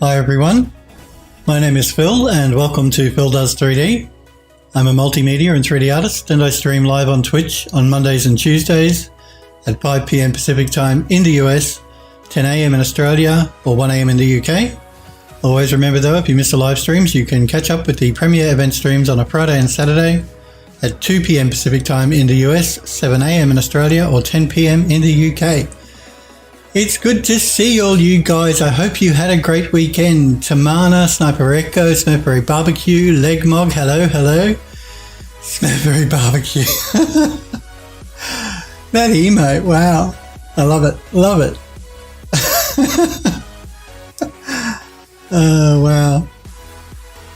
Hi everyone, my name is Phil and welcome to Phil Does 3D. I'm a multimedia and 3D artist and I stream live on Twitch on Mondays and Tuesdays at 5 PM Pacific time in the US, 10 AM in Australia or 1 AM in the UK. Always remember though, if you miss the live streams, you can catch up with the premiere event streams on a Friday and Saturday at 2 PM Pacific time in the US, 7 AM in Australia or 10 PM in the UK. It's good to see all you guys. I hope you had a great weekend. Tamana, Sniper Echo, Smurfery Barbecue, Legmog, hello. Smurfery Barbecue. That emote, wow. I love it. Oh, wow.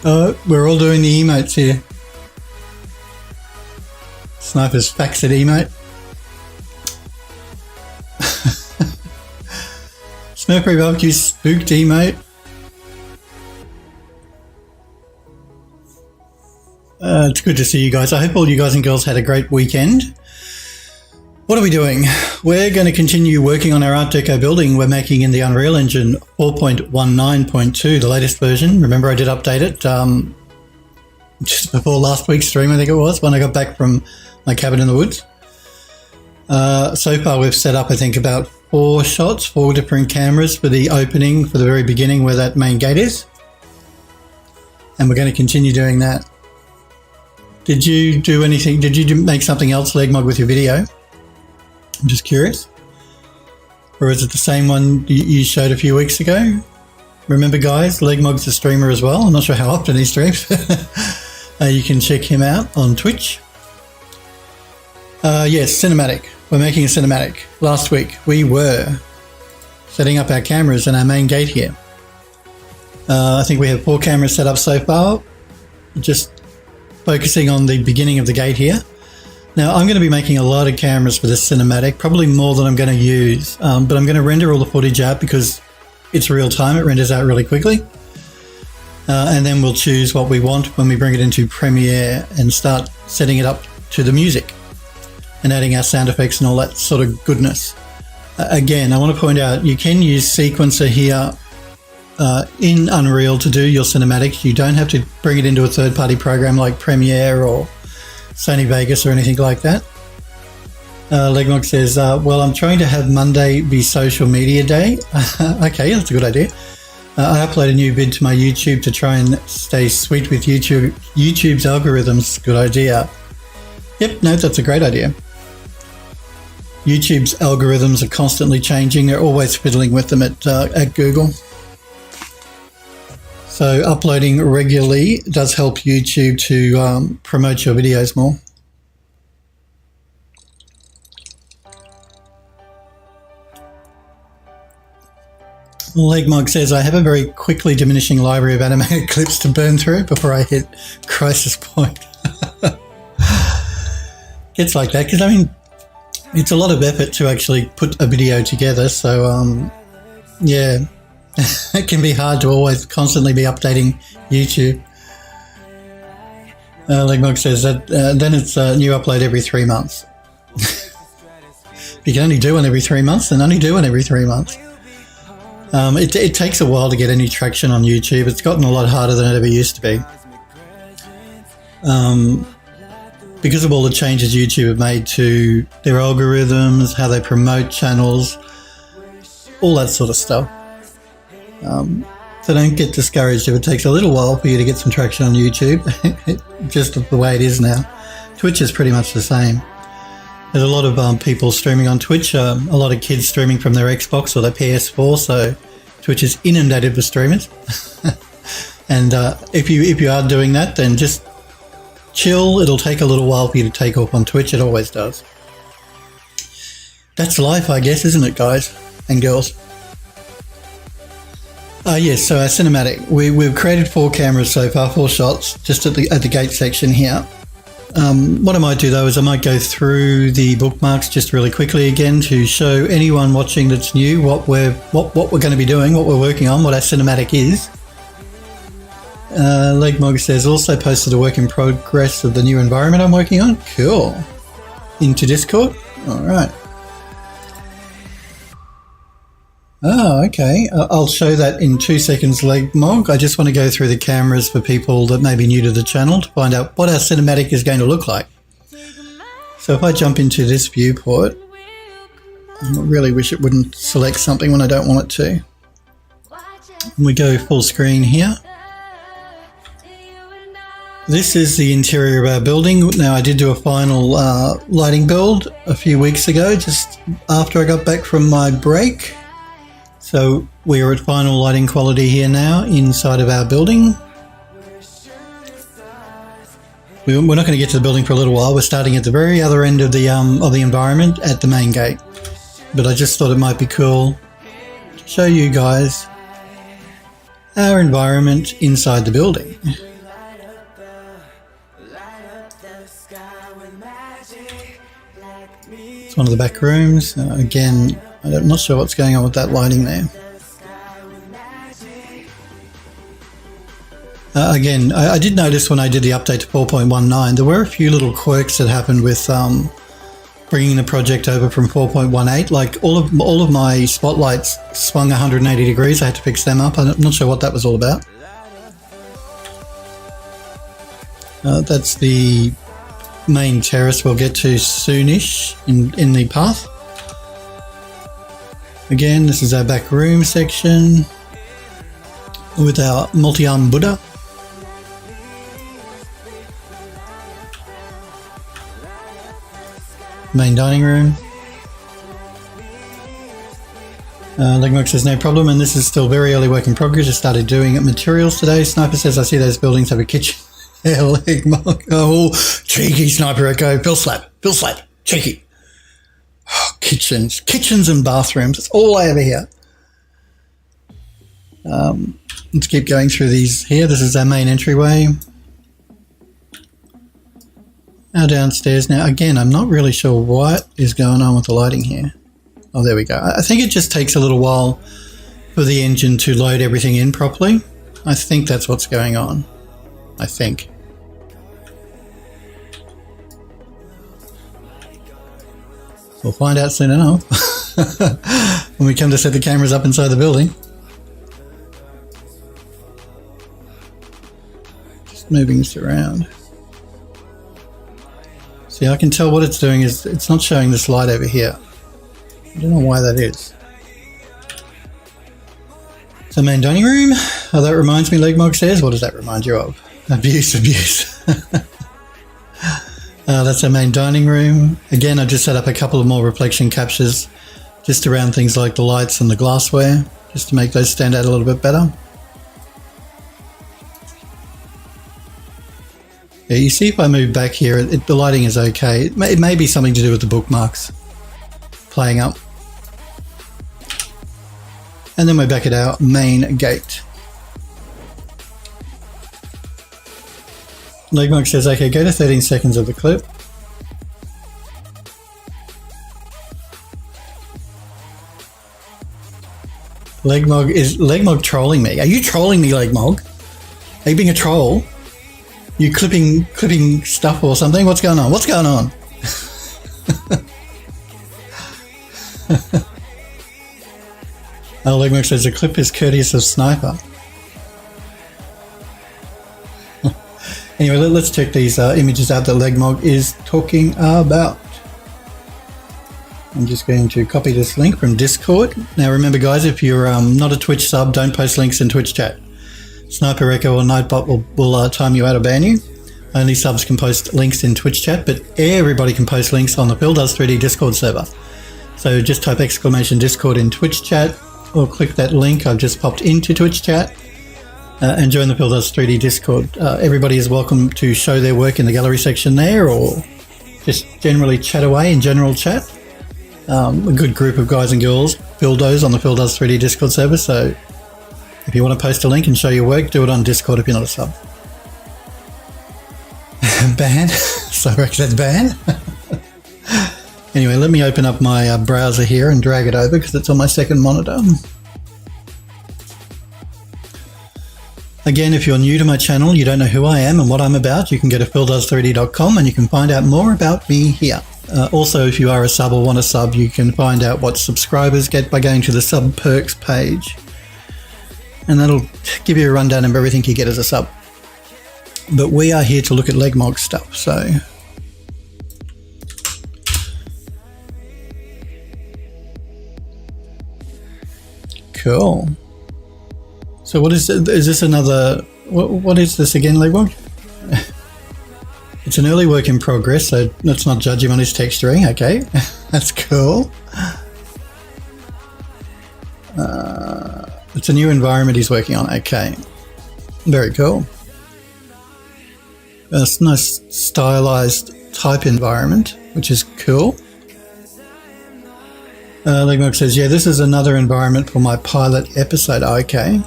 Oh, we're all doing the emotes here. Sniper's faxed emote. Smurfery Barbecue spooked emote. It's good to see you guys. I hope all you guys and girls had a great weekend. What are we doing? We're going to continue working on our Art Deco building we're making in the Unreal Engine 4.19.2, the latest version. Remember I did update it just before last week's stream, I think it was, when I got back from my cabin in the woods. So far we've set up, I think, about 4 shots, 4 different cameras for the opening, for the very beginning where that main gate is. And we're going to continue doing that. Did you do anything? Did you make something else, Legmog, with your video? I'm just curious. Or is it the same one you showed a few weeks ago? Remember, guys, Legmog's a streamer as well. I'm not sure how often he streams. You can check him out on Twitch. Yes, cinematic. We're making a cinematic. Last week we were setting up our cameras and our main gate here. I think we have 4 cameras set up so far, just focusing on the beginning of the gate here. Now I'm going to be making a lot of cameras for this cinematic, probably more than I'm going to use, but I'm going to render all the footage out because it's real time, it renders out really quickly. And then we'll choose what we want when we bring it into Premiere and start setting it up to the music and adding our sound effects and all that sort of goodness. Again, I want to point out, you can use Sequencer here in Unreal to do your cinematics. You don't have to bring it into a third-party program like Premiere or Sony Vegas or anything like that. Legmog says, well, I'm trying to have Monday be social media day. Okay, that's a good idea. I upload a new vid to my YouTube to try and stay sweet with YouTube's algorithms. Good idea. Yep, no, that's a great idea. YouTube's algorithms are constantly changing. They're always fiddling with them at Google. So uploading regularly does help YouTube to promote your videos more. Legmog says, I have a very quickly diminishing library of animated clips to burn through before I hit crisis point. It's like that because, I mean, it's a lot of effort to actually put a video together. So, yeah, it can be hard to always constantly be updating YouTube. Legmog says that then it's a new upload every 3 months. If you can only do one every 3 months, then only do one every 3 months. It takes a while to get any traction on YouTube. It's gotten a lot harder than it ever used to be. Because of all the changes YouTube have made to their algorithms, how they promote channels, all that sort of stuff. So don't get discouraged if it takes a little while for you to get some traction on YouTube, just the way it is now. Twitch is pretty much the same. There's a lot of people streaming on Twitch, a lot of kids streaming from their Xbox or their PS4, so Twitch is inundated with streamers. And if you are doing that, then just chill. It'll take a little while for you to take off on Twitch. It always does. That's life, I guess, isn't it, guys and girls? Yes, so our cinematic. We've created 4 cameras so far, 4 shots, just at the gate section here. What I might do though is I might go through the bookmarks just really quickly again to show anyone watching that's new what we're going to be doing, what we're working on, what our cinematic is. Legmog says, also posted a work in progress of the new environment I'm working on. Cool. Into Discord. All right. Oh, okay. I'll show that in 2 seconds, Legmog. I just want to go through the cameras for people that may be new to the channel to find out what our cinematic is going to look like. So if I jump into this viewport, I really wish it wouldn't select something when I don't want it to. We go full screen here. This is the interior of our building. Now, I did do a final lighting build a few weeks ago, just after I got back from my break. So we are at final lighting quality here now inside of our building. We're not going to get to the building for a little while. We're starting at the very other end of the environment at the main gate. But I just thought it might be cool to show you guys our environment inside the building. It's one of the back rooms. Again, I'm not sure what's going on with that lighting there. Again, I did notice when I did the update to 4.19, there were a few little quirks that happened with bringing the project over from 4.18. Like all of my spotlights swung 180 degrees. I had to fix them up. I'm not sure what that was all about. That's the main terrace we'll get to soonish in the path. Again, this is our back room section with our multi-arm Buddha. Main dining room. Legmog says no problem, and this is still very early work in progress. Just started doing materials today. Sniper says I see those buildings have a kitchen. Yeah, Legmog. Oh, cheeky Sniper Echo. Bill slap. Cheeky. Oh, kitchens and bathrooms. That's all I ever hear. Let's keep going through these here. This is our main entryway. Now downstairs. Now again, I'm not really sure what is going on with the lighting here. Oh, there we go. I think it just takes a little while for the engine to load everything in properly. I think that's what's going on. I think. We'll find out soon enough when we come to set the cameras up inside the building. Just moving this around. See, I can tell what it's doing is it's not showing this light over here. I don't know why that is. So main dining room. Oh, that reminds me, Legmog says. What does that remind you of? Abuse. That's our main dining room. Again, I just set up a couple of more reflection captures just around things like the lights and the glassware, just to make those stand out a little bit better. Yeah, you see if I move back here, the lighting is okay. It may be something to do with the bookmarks playing up. And then we're back at our main gate. Legmog says, okay, go to 13 seconds of the clip. Is Legmog trolling me? Are you trolling me, Legmog? Are you being a troll? You clipping stuff or something? What's going on? What's going on? Legmog says the clip is courteous of Sniper. Anyway, let's check these images out that Legmog is talking about. I'm just going to copy this link from Discord. Now remember guys, if you're not a Twitch sub, don't post links in Twitch chat. Sniper Echo or Nightbot will time you out or ban you. Only subs can post links in Twitch chat, but everybody can post links on the Phil Does 3D Discord server. So just type !Discord in Twitch chat, or click that link I've just popped into Twitch chat, and join the Phil Does 3D Discord. Everybody is welcome to show their work in the gallery section there, or just generally chat away in general chat. A good group of guys and girls, Phildos on the Phil Does 3D Discord server, so if you want to post a link and show your work, do it on Discord if you're not a sub. Ban? Sorry, that's ban? Anyway, let me open up my browser here and drag it over because it's on my second monitor. Again, if you're new to my channel, you don't know who I am and what I'm about, you can go to phildoes3d.com and you can find out more about me here. Also, if you are a sub or want a sub, you can find out what subscribers get by going to the sub perks page. And that'll give you a rundown of everything you get as a sub. But we are here to look at Legmog stuff, so... Cool. So what is it? Is this another... What is this again, Legmog? It's an early work in progress, so let's not judge him on his texturing. Okay, that's cool. It's a new environment he's working on. Okay, very cool. It's a nice stylized type environment, which is cool. Legmog says, yeah, this is another environment for my pilot episode. Okay.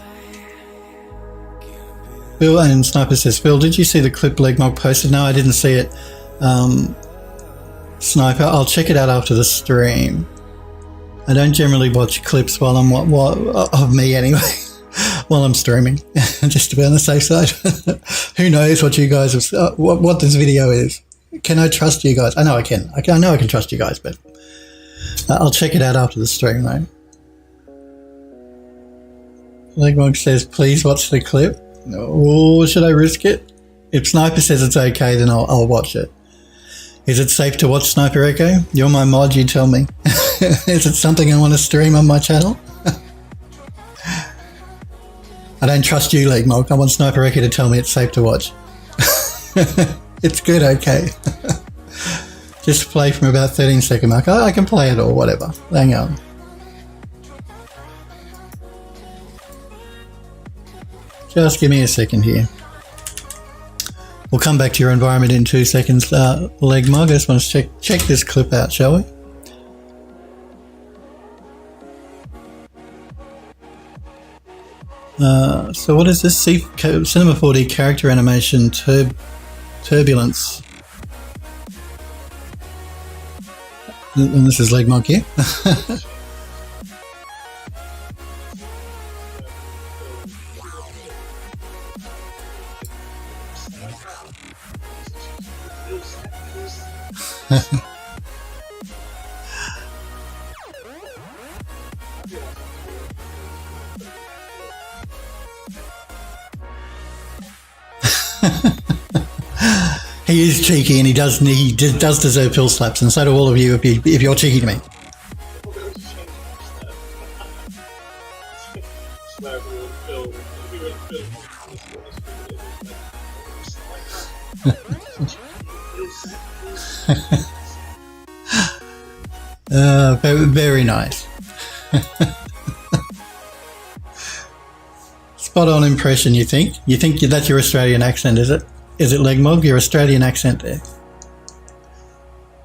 Phil and Sniper says, Phil, did you see the clip Legmog posted? No, I didn't see it. Sniper, I'll check it out after the stream. I don't generally watch clips while I'm of me anyway, while I'm streaming, just to be on the safe side. Who knows what you guys have, what this video is? Can I trust you guys? I know I can. I know I can trust you guys, but I'll check it out after the stream though. Legmog says, please watch the clip. Oh, should I risk it? If Sniper says it's okay, then I'll watch it. Is it safe to watch, Sniper Echo? You're my mod, you tell me. Is it something I want to stream on my channel? I don't trust you, Legmog. I want Sniper Echo to tell me it's safe to watch. It's good, okay. Just play from about 13-second mark. I can play it or whatever. Hang on. Just give me a second here. We'll come back to your environment in 2 seconds. Legmog, I just want to check this clip out, shall we? So what is this? Cinema 4D character animation turbulence. And this is Legmog here. He is cheeky, and he does deserve pill slaps, and so do all of you if you're cheeky to me. Very nice. Spot on impression, you think? You think that's your Australian accent, is it? Is it Legmog, your Australian accent there?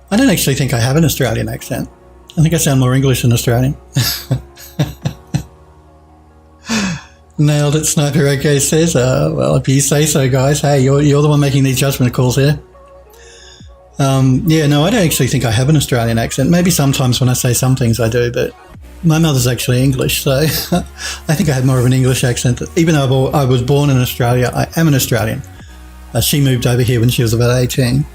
I don't actually think I have an Australian accent. I think I sound more English than Australian. Nailed it, Sniper OK says. Well, if you say so, guys. Hey, you're the one making these judgment calls here. Yeah, no, I don't actually think I have an Australian accent. Maybe sometimes when I say some things I do, but my mother's actually English, so I think I have more of an English accent. Even though I was born in Australia, I am an Australian. She moved over here when she was about 18.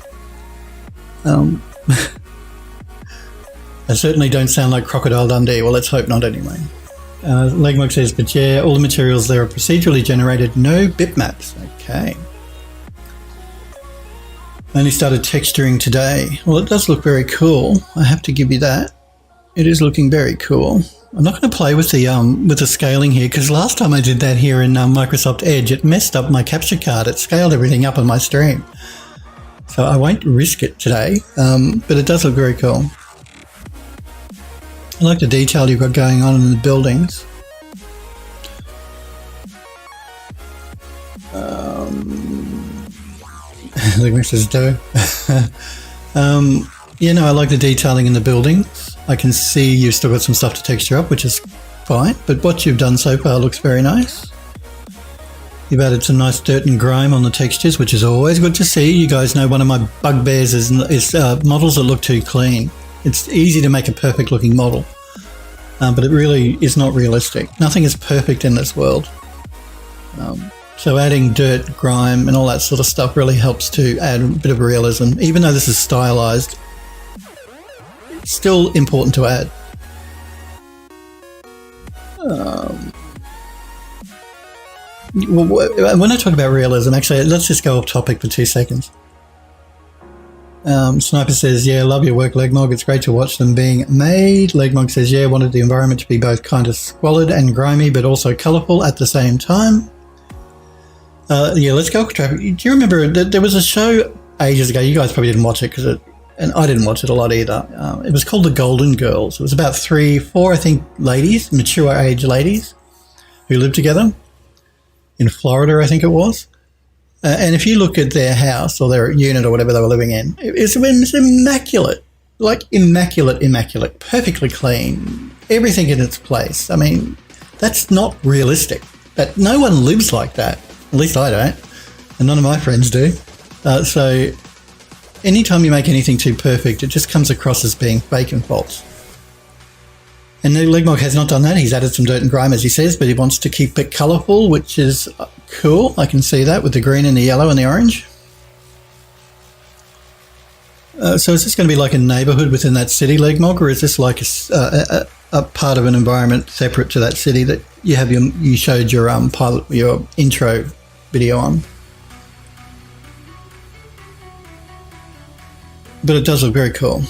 I certainly don't sound like Crocodile Dundee. Well, let's hope not anyway. Legmog says, but yeah, all the materials there are procedurally generated, no bitmaps. Okay. Only started texturing today. Well, it does look very cool. I have to give you that. It is looking very cool. I'm not going to play with the scaling here, because last time I did that here in Microsoft Edge, it messed up my capture card. It scaled everything up on my stream. So I won't risk it today, but it does look very cool. I like the detail you've got going on in the buildings. Like Mrs. Doe. Yeah, no, I like the detailing in the buildings. I can see you've still got some stuff to texture up, which is fine, but what you've done so far looks very nice. You've added some nice dirt and grime on the textures, which is always good to see. You guys know one of my bugbears is models that look too clean. It's easy to make a perfect looking model, but it really is not realistic. Nothing is perfect in this world. So adding dirt, grime and all that sort of stuff really helps to add a bit of realism. Even though this is stylized, still important to add. When I talk about realism, actually, let's just go off topic for 2 seconds. Sniper says, yeah, love your work, Legmog. It's great to watch them being made. Legmog says, yeah, wanted the environment to be both kind of squalid and grimy, but also colourful at the same time. Yeah, let's go. Do you remember there was a show ages ago? You guys probably didn't watch it and I didn't watch it a lot either. It was called The Golden Girls. It was about 4, I think, ladies, mature age ladies who lived together in Florida, I think it was. And if you look at their house or their unit or whatever they were living in, it's immaculate, like immaculate, perfectly clean, everything in its place. I mean, that's not realistic. But no one lives like that. At least I don't, and none of my friends do. So anytime you make anything too perfect, it just comes across as being fake and false. And Legmog has not done that. He's added some dirt and grime, as he says, but he wants to keep it colourful, which is cool. I can see that with the green and the yellow and the orange. So is this going to be like a neighbourhood within that city, Legmog, or is this like a part of an environment separate to that city that you showed your your intro video on? But it does look very cool.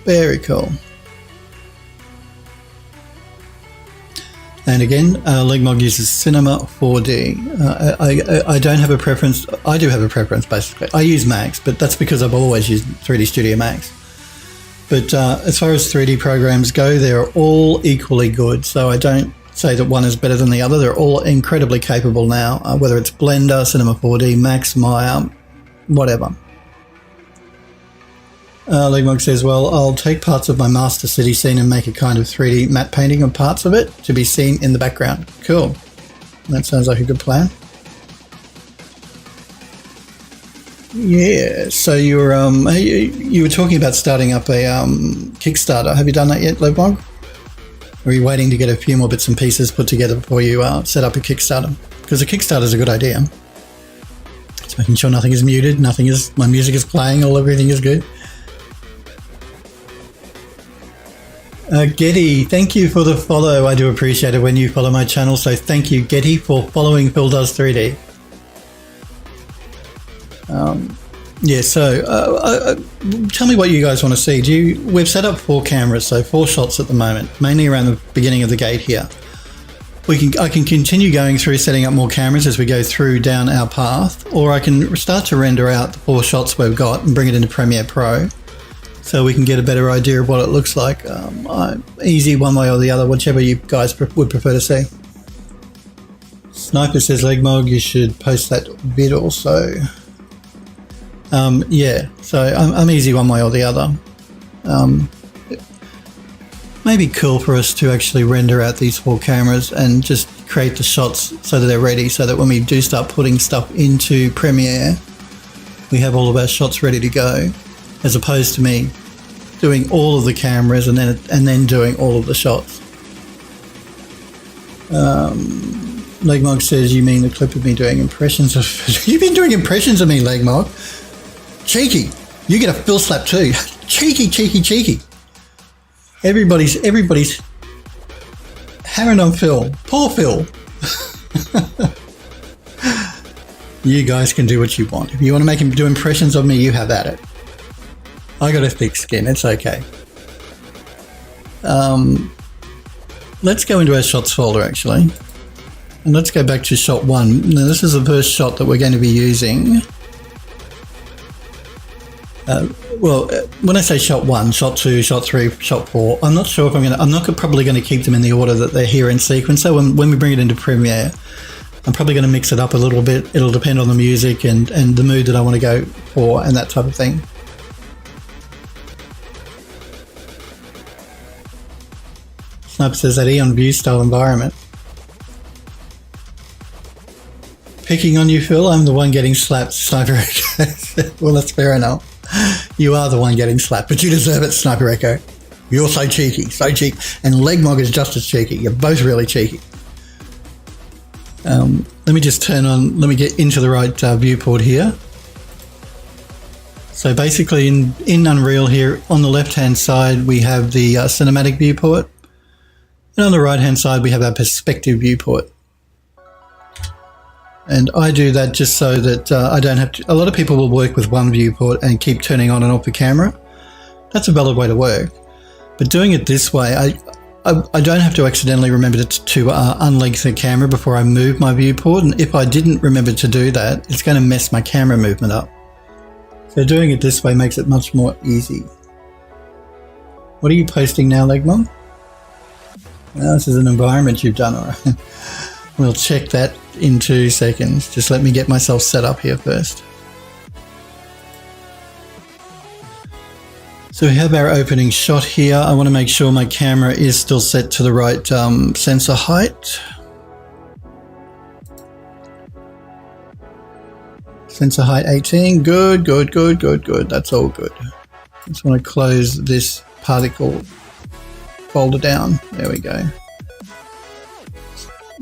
Very cool. And again, Legmog uses Cinema 4D. I don't have a preference. I do have a preference, basically. I use Max, but that's because I've always used 3D Studio Max. But as far as 3D programs go, they're all equally good. So I don't say that one is better than the other. They're all incredibly capable now, whether it's Blender, Cinema 4D, Max, Maya, whatever. Legmog says, well, I'll take parts of my master city scene and make a kind of 3D matte painting of parts of it to be seen in the background. Cool. That sounds like a good plan. Yeah, so you were talking about starting up a Kickstarter. Have you done that yet, Legmog? Or are you waiting to get a few more bits and pieces put together before you set up a Kickstarter? Because a Kickstarter is a good idea. It's making sure nothing is muted, my music is playing, everything is good. Getty, thank you for the follow. I do appreciate it when you follow my channel. So thank you, Getty, for following Phil Does 3D. Yeah, so tell me what you guys want to see. We've set up 4 cameras, so 4 shots at the moment, mainly around the beginning of the gate here. I can continue going through setting up more cameras as we go through down our path, or I can start to render out the 4 shots we've got and bring it into Premiere Pro, so we can get a better idea of what it looks like. Easy one way or the other, whichever you guys would prefer to see. Sniper says, Legmog, you should post that vid also. Yeah, so I'm easy one way or the other. It may be cool for us to actually render out these 4 cameras and just create the shots so that they're ready, so that when we do start putting stuff into Premiere, we have all of our shots ready to go, as opposed to me doing all of the cameras and then doing all of the shots. Legmog says, you mean the clip of me doing impressions of... You've been doing impressions of me, Legmog. Cheeky. You get a Phil slap too. Cheeky, cheeky, cheeky. Everybody's hammering on Phil. Poor Phil. You guys can do what you want. If you want to make him do impressions of me, you have at it. I got a thick skin. It's okay. Let's go into our shots folder, actually. And let's go back to shot 1. Now, this is the first shot that we're going to be using. When I say shot 1, shot 2, shot 3, shot 4, I'm not sure if I'm not probably going to keep them in the order that they're here in sequence. So when we bring it into Premiere, I'm probably going to mix it up a little bit. It'll depend on the music and the mood that I want to go for and that type of thing. Sniper says that Eon View style environment. Picking on you, Phil. I'm the one getting slapped, Sniper Echo. Well, that's fair enough. You are the one getting slapped, but you deserve it, Sniper Echo. You're so cheeky, so cheeky. And Legmog is just as cheeky. You're both really cheeky. Let me just let me get into the right viewport here. So basically in Unreal here, on the left-hand side, we have the cinematic viewport. And on the right-hand side, we have our perspective viewport. And I do that just so that I don't have to... A lot of people will work with one viewport and keep turning on and off the camera. That's a valid way to work. But doing it this way, I don't have to accidentally remember to unlink the camera before I move my viewport. And if I didn't remember to do that, it's going to mess my camera movement up. So doing it this way makes it much more easy. What are you posting now, Legmon? Well, this is an environment you've done, all right. We'll check that in 2 seconds. Just let me get myself set up here first. So we have our opening shot here. I want to make sure my camera is still set to the right sensor height. Sensor height 18, good. That's all good. Just want to close this particle folder down. There we go.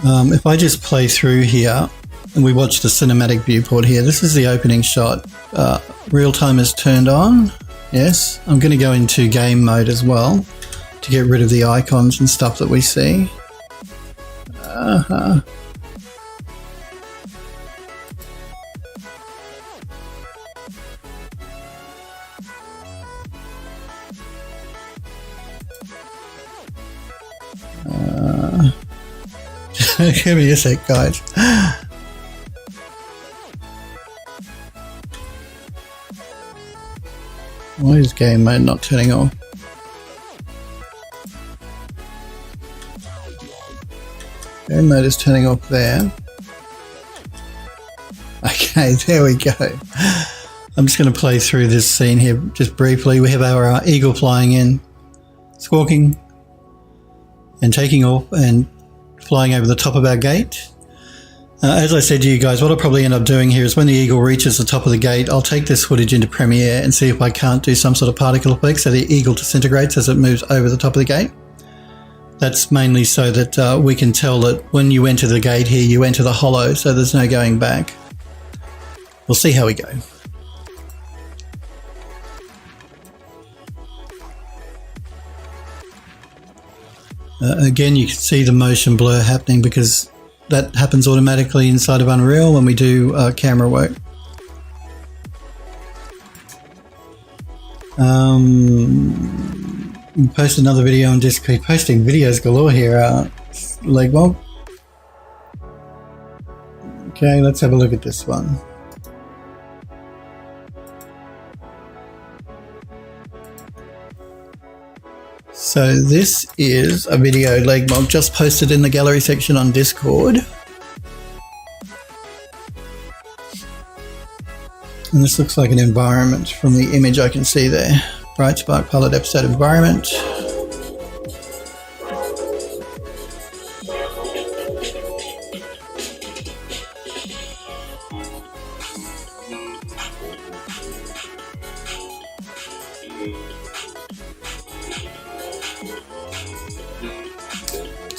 If I just play through here and we watch the cinematic viewport here, this is the opening shot. Real time is turned on. Yes, I'm going to go into game mode as well to get rid of the icons and stuff that we see. Give me a sec, guys. Why is game mode not turning off? Game mode is turning off there. Okay, there we go. I'm just going to play through this scene here just briefly. We have our eagle flying in, squawking, and taking off and flying over the top of our gate. As I said to you guys, what I'll probably end up doing here is when the eagle reaches the top of the gate, I'll take this footage into Premiere and see if I can't do some sort of particle effect so the eagle disintegrates as it moves over the top of the gate. That's mainly so that we can tell that when you enter the gate here, you enter the hollow, so there's no going back. We'll see how we go. Again, you can see the motion blur happening because that happens automatically inside of Unreal when we do camera work. Post another video on Discord. Posting videos galore here, Legmob. Okay, let's have a look at this one. So this is a video Legmog just posted in the gallery section on Discord. And this looks like an environment from the image I can see there. Bright Spark Pilot episode environment.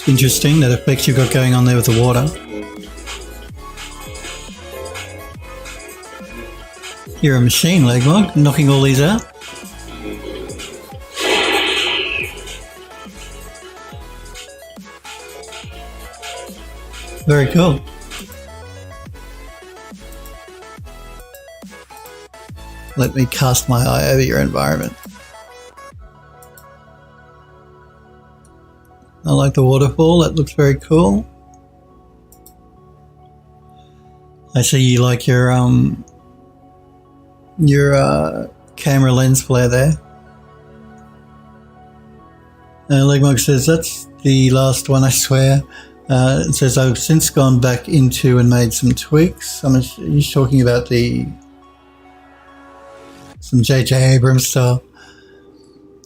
Interesting, that effect you've got going on there with the water. You're a machine, Legmog, knocking all these out. Very cool. Let me cast my eye over your environment. I like the waterfall, that looks very cool. I see you like your camera lens flare there. Legmog says, that's the last one, I swear. It says, I've since gone back into and made some tweaks. He's talking about some J.J. Abrams style.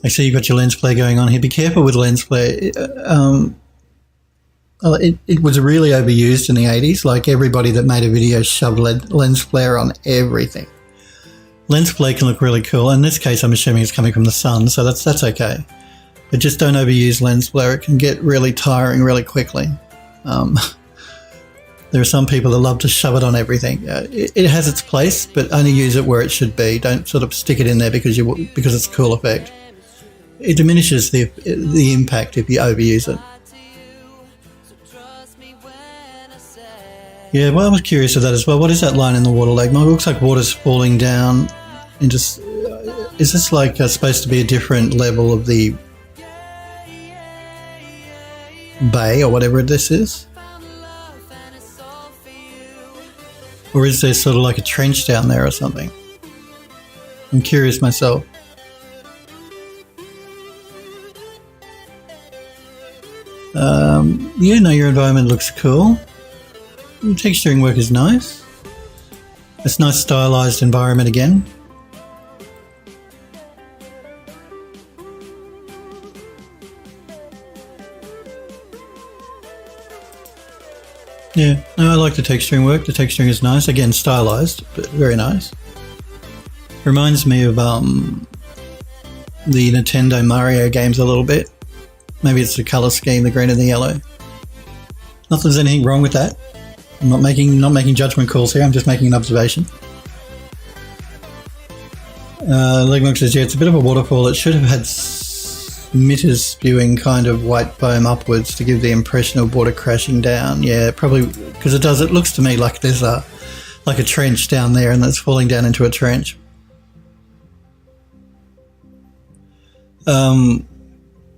I see you've got your lens flare going on here. Be careful with lens flare. It was really overused in the 80s. Like everybody that made a video shoved lens flare on everything. Lens flare can look really cool. In this case, I'm assuming it's coming from the sun, so that's okay. But just don't overuse lens flare. It can get really tiring really quickly. There are some people that love to shove it on everything. It has its place, but only use it where it should be. Don't sort of stick it in there because it's a cool effect. It diminishes the impact if you overuse it. Yeah, well, I was curious of that as well. What is that line in the water, Legmog? It looks like water's falling down into... Is this like supposed to be a different level of the bay or whatever this is? Or is there sort of like a trench down there or something? I'm curious myself. Yeah, no, your environment looks cool. Your texturing work is nice. It's a nice stylized environment again. Yeah, no, I like the texturing work. The texturing is nice. Again, stylized, but very nice. Reminds me of the Nintendo Mario games a little bit. Maybe it's the colour scheme, the green and the yellow. Not that there's anything wrong with that. I'm not making judgment calls here. I'm just making an observation. Legmog says, yeah, it's a bit of a waterfall. It should have had smitters spewing kind of white foam upwards to give the impression of water crashing down. Yeah, probably, because it does. It looks to me like there's a trench down there and it's falling down into a trench.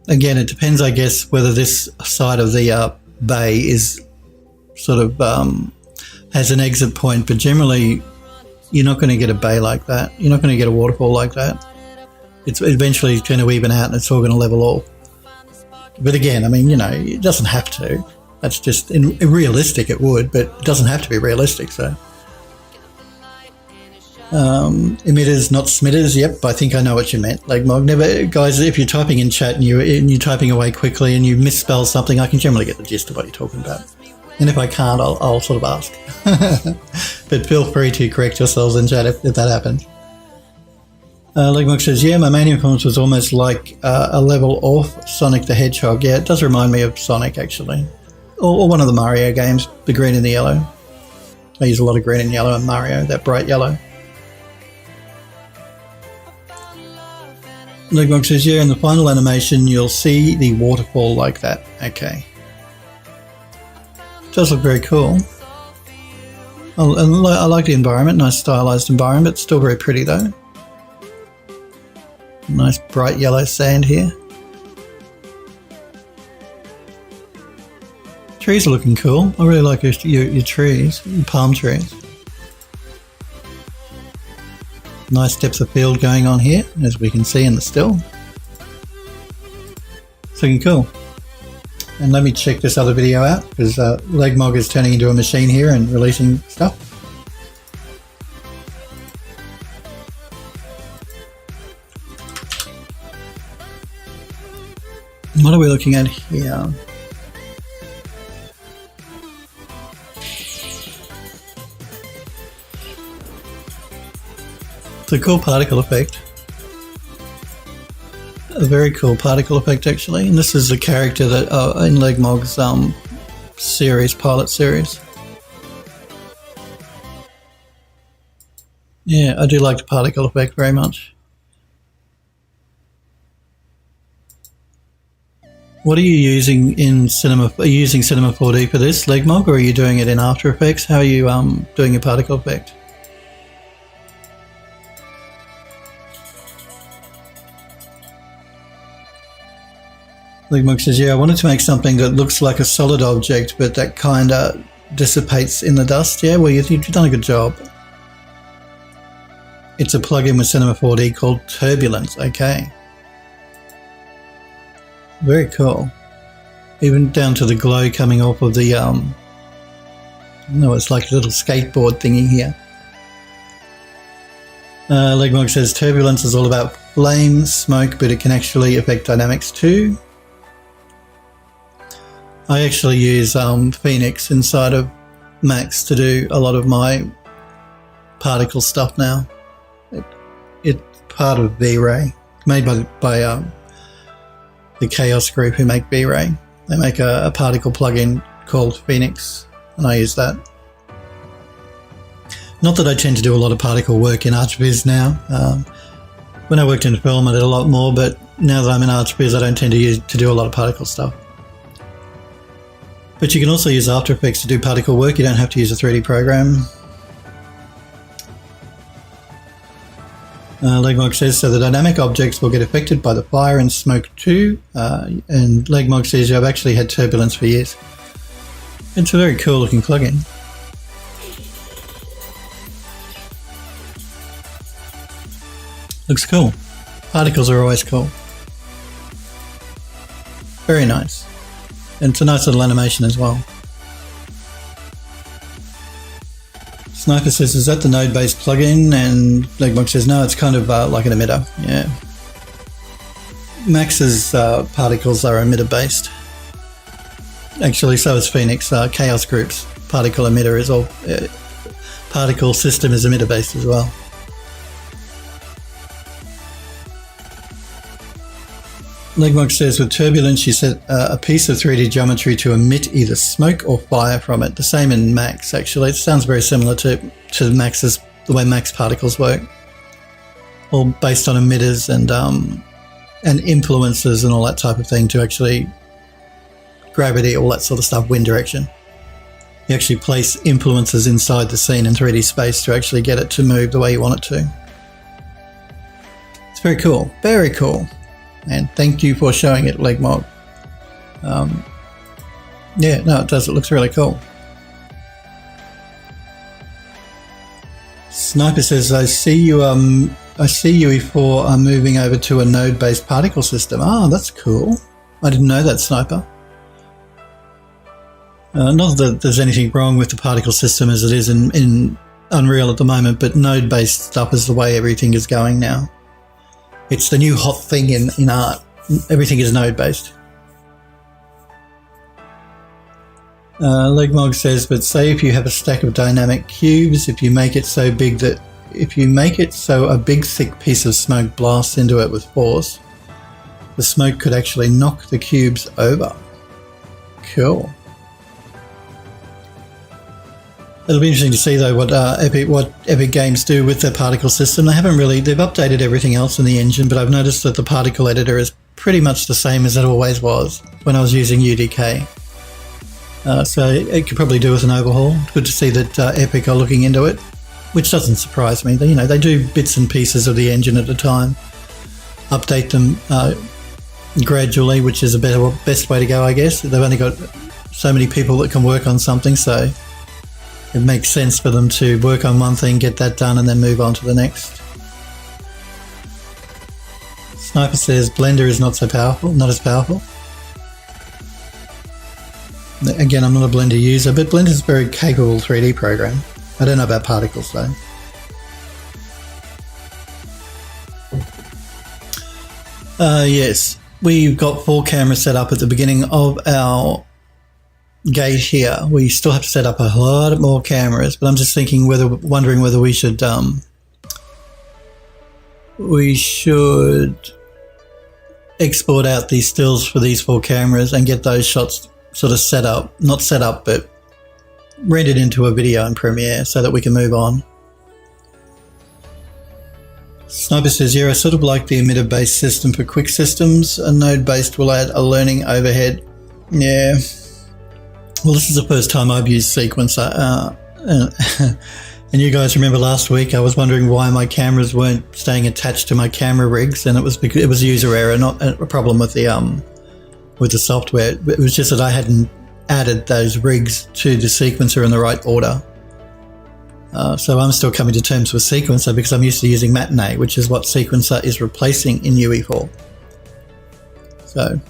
Again, it depends, I guess, whether this side of the bay is sort of has an exit point, but generally you're not going to get a bay like that. You're not going to get a waterfall like that. It's eventually going to even out and it's all going to level off. But again, I mean, you know, it doesn't have to. That's just realistic. It would, but it doesn't have to be realistic. So emitters, not smitters. Yep, I think I know what you meant. Legmog, never, guys. If you're typing in chat and you're typing away quickly and you misspell something, I can generally get the gist of what you're talking about. And if I can't, I'll sort of ask. But feel free to correct yourselves in chat if that happens. Legmog says, yeah, my main influence was almost like a level off Sonic the Hedgehog. Yeah, it does remind me of Sonic, actually. Or one of the Mario games, the green and the yellow. I use a lot of green and yellow in Mario, that bright yellow. Legmog says, yeah, in the final animation, you'll see the waterfall like that. Okay. It does look very cool. I like the environment, nice stylized environment, still very pretty though. Nice bright yellow sand here. Trees are looking cool. I really like your trees, your palm trees. Nice depth of field going on here, as we can see in the still. It's looking cool. And let me check this other video out, because Legmog is turning into a machine here and releasing stuff. What are we looking at here? It's a cool particle effect. A very cool particle effect, actually. And this is the character that in Legmog's series, pilot series. Yeah, I do like the particle effect very much. What are you using in Cinema? Are you using Cinema 4D for this, Legmog, or are you doing it in After Effects? How are you doing your particle effect? Legmog says, yeah, I wanted to make something that looks like a solid object, but that kind of dissipates in the dust. Yeah, well, you've done a good job. It's a plugin with Cinema 4D called Turbulence. Okay. Very cool. Even down to the glow coming off of the, no, it's like a little skateboard thingy here. Legmog says, Turbulence is all about flame, smoke, but it can actually affect dynamics too. I actually use Phoenix inside of Max to do a lot of my particle stuff now. It's part of V-Ray, made by the Chaos group who make V-Ray. They make a particle plugin called Phoenix, and I use that. Not that I tend to do a lot of particle work in ArchViz now. When I worked in film, I did a lot more, but now that I'm in ArchViz, I don't tend to do a lot of particle stuff. But you can also use After Effects to do particle work. You don't have to use a 3D program. Legmog says, so the dynamic objects will get affected by the fire and smoke too. And Legmog says, I've actually had turbulence for years. It's a very cool looking plugin. Looks cool. Particles are always cool. Very nice. And it's a nice little animation as well. Sniper says, is that the node-based plugin? And Legmog says, no, it's kind of like an emitter. Yeah. Max's particles are emitter-based. Actually, so is Phoenix. Chaos Group's particle emitter is all... particle system is emitter-based as well. Legmog says, with turbulence, you set a piece of 3D geometry to emit either smoke or fire from it. The same in Max, actually. It sounds very similar to Max's, the way Max particles work. All based on emitters and influences and all that type of thing to actually gravity, all that sort of stuff, wind direction. You actually place influences inside the scene in 3D space to actually get it to move the way you want it to. It's very cool. Very cool. And thank you for showing it, Legmog. Yeah, no, it does. It looks really cool. Sniper says, I see UE4 are moving over to a node-based particle system. Ah, that's cool. I didn't know that, Sniper. Not that there's anything wrong with the particle system as it is in Unreal at the moment, but node-based stuff is the way everything is going now. It's the new hot thing in art. Everything is node-based. Legmog says, but say if you have a stack of dynamic cubes, if you make it so big that... If you make it so a big thick piece of smoke blasts into it with force, the smoke could actually knock the cubes over. Cool. It'll be interesting to see though what Epic Games do with their particle system. They've updated everything else in the engine, but I've noticed that the particle editor is pretty much the same as it always was when I was using UDK. So it could probably do with an overhaul. Good to see that Epic are looking into it, which doesn't surprise me. They do bits and pieces of the engine at a time, update them gradually, which is the best way to go, I guess. They've only got so many people that can work on something, so it makes sense for them to work on one thing, get that done, and then move on to the next. Sniper says Blender is not as powerful. Again, I'm not a Blender user, but Blender is a very capable 3D program. I don't know about particles though. Yes, we've got 4 cameras set up at the beginning of our gate here. We still have to set up a lot more cameras, but I'm just wondering whether we should export out these stills for these 4 cameras and get those shots sort of not set up, but rendered into a video in Premiere so that we can move on. Sniper says, yeah, I sort of like the emitter-based system for quick systems. A node-based will add a learning overhead. Yeah. Well, this is the first time I've used Sequencer, and you guys remember last week I was wondering why my cameras weren't staying attached to my camera rigs, and it was because it was user error, not a problem with the software. It was just that I hadn't added those rigs to the Sequencer in the right order. So I'm still coming to terms with Sequencer because I'm used to using Matinee, which is what Sequencer is replacing in UE4. So...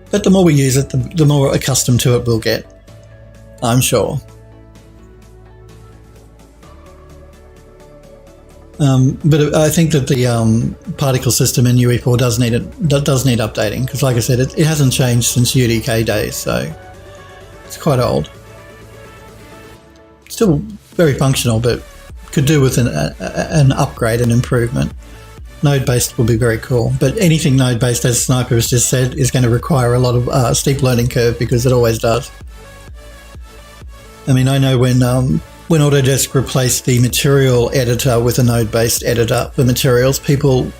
But the more we use it, the more accustomed to it we'll get, I'm sure. But I think that the particle system in UE4 does need updating because, like I said, it hasn't changed since UDK days, so it's quite old. Still very functional, but could do with an upgrade and improvement. node-based will be very cool. But anything node-based, as Sniper has just said, is going to require a lot of steep learning curve, because it always does. I mean, I know when Autodesk replaced the material editor with a node-based editor for materials, people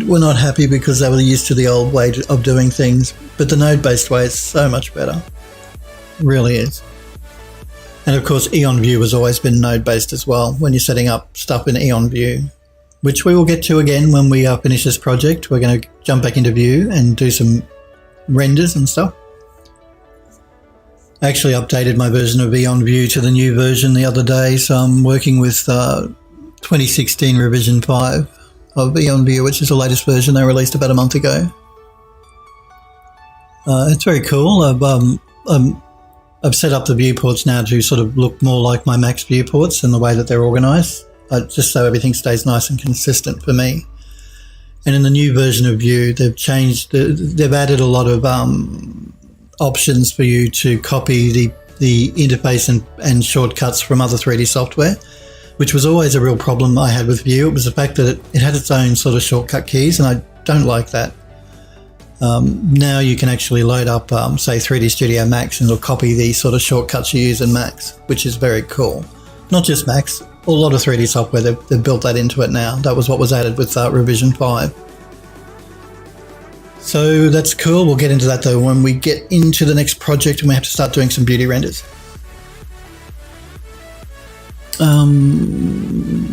were not happy because they were used to the old way of doing things. But the node-based way is so much better. It really is. And of course, Eon View has always been node-based as well when you're setting up stuff in Eon View, which we will get to again when we finish this project. We're going to jump back into View and do some renders and stuff. I actually updated my version of Eon View to the new version the other day, so I'm working with 2016 revision 5 of Eon View, which is the latest version they released about a month ago. It's very cool. I've set up the viewports now to sort of look more like my Mac's viewports in the way that they're organised, just so everything stays nice and consistent for me. And in the new version of View, they've added a lot of options for you to copy the interface and shortcuts from other 3D software, which was always a real problem I had with View. It was the fact that it had its own sort of shortcut keys, and I don't like that. Now you can actually load up, say, 3D Studio Max, and it'll copy the sort of shortcuts you use in Max, which is very cool. Not just Max, a lot of 3D software, they've built that into it now. That was what was added with revision 5. So that's cool. We'll get into that though when we get into the next project and we have to start doing some beauty renders.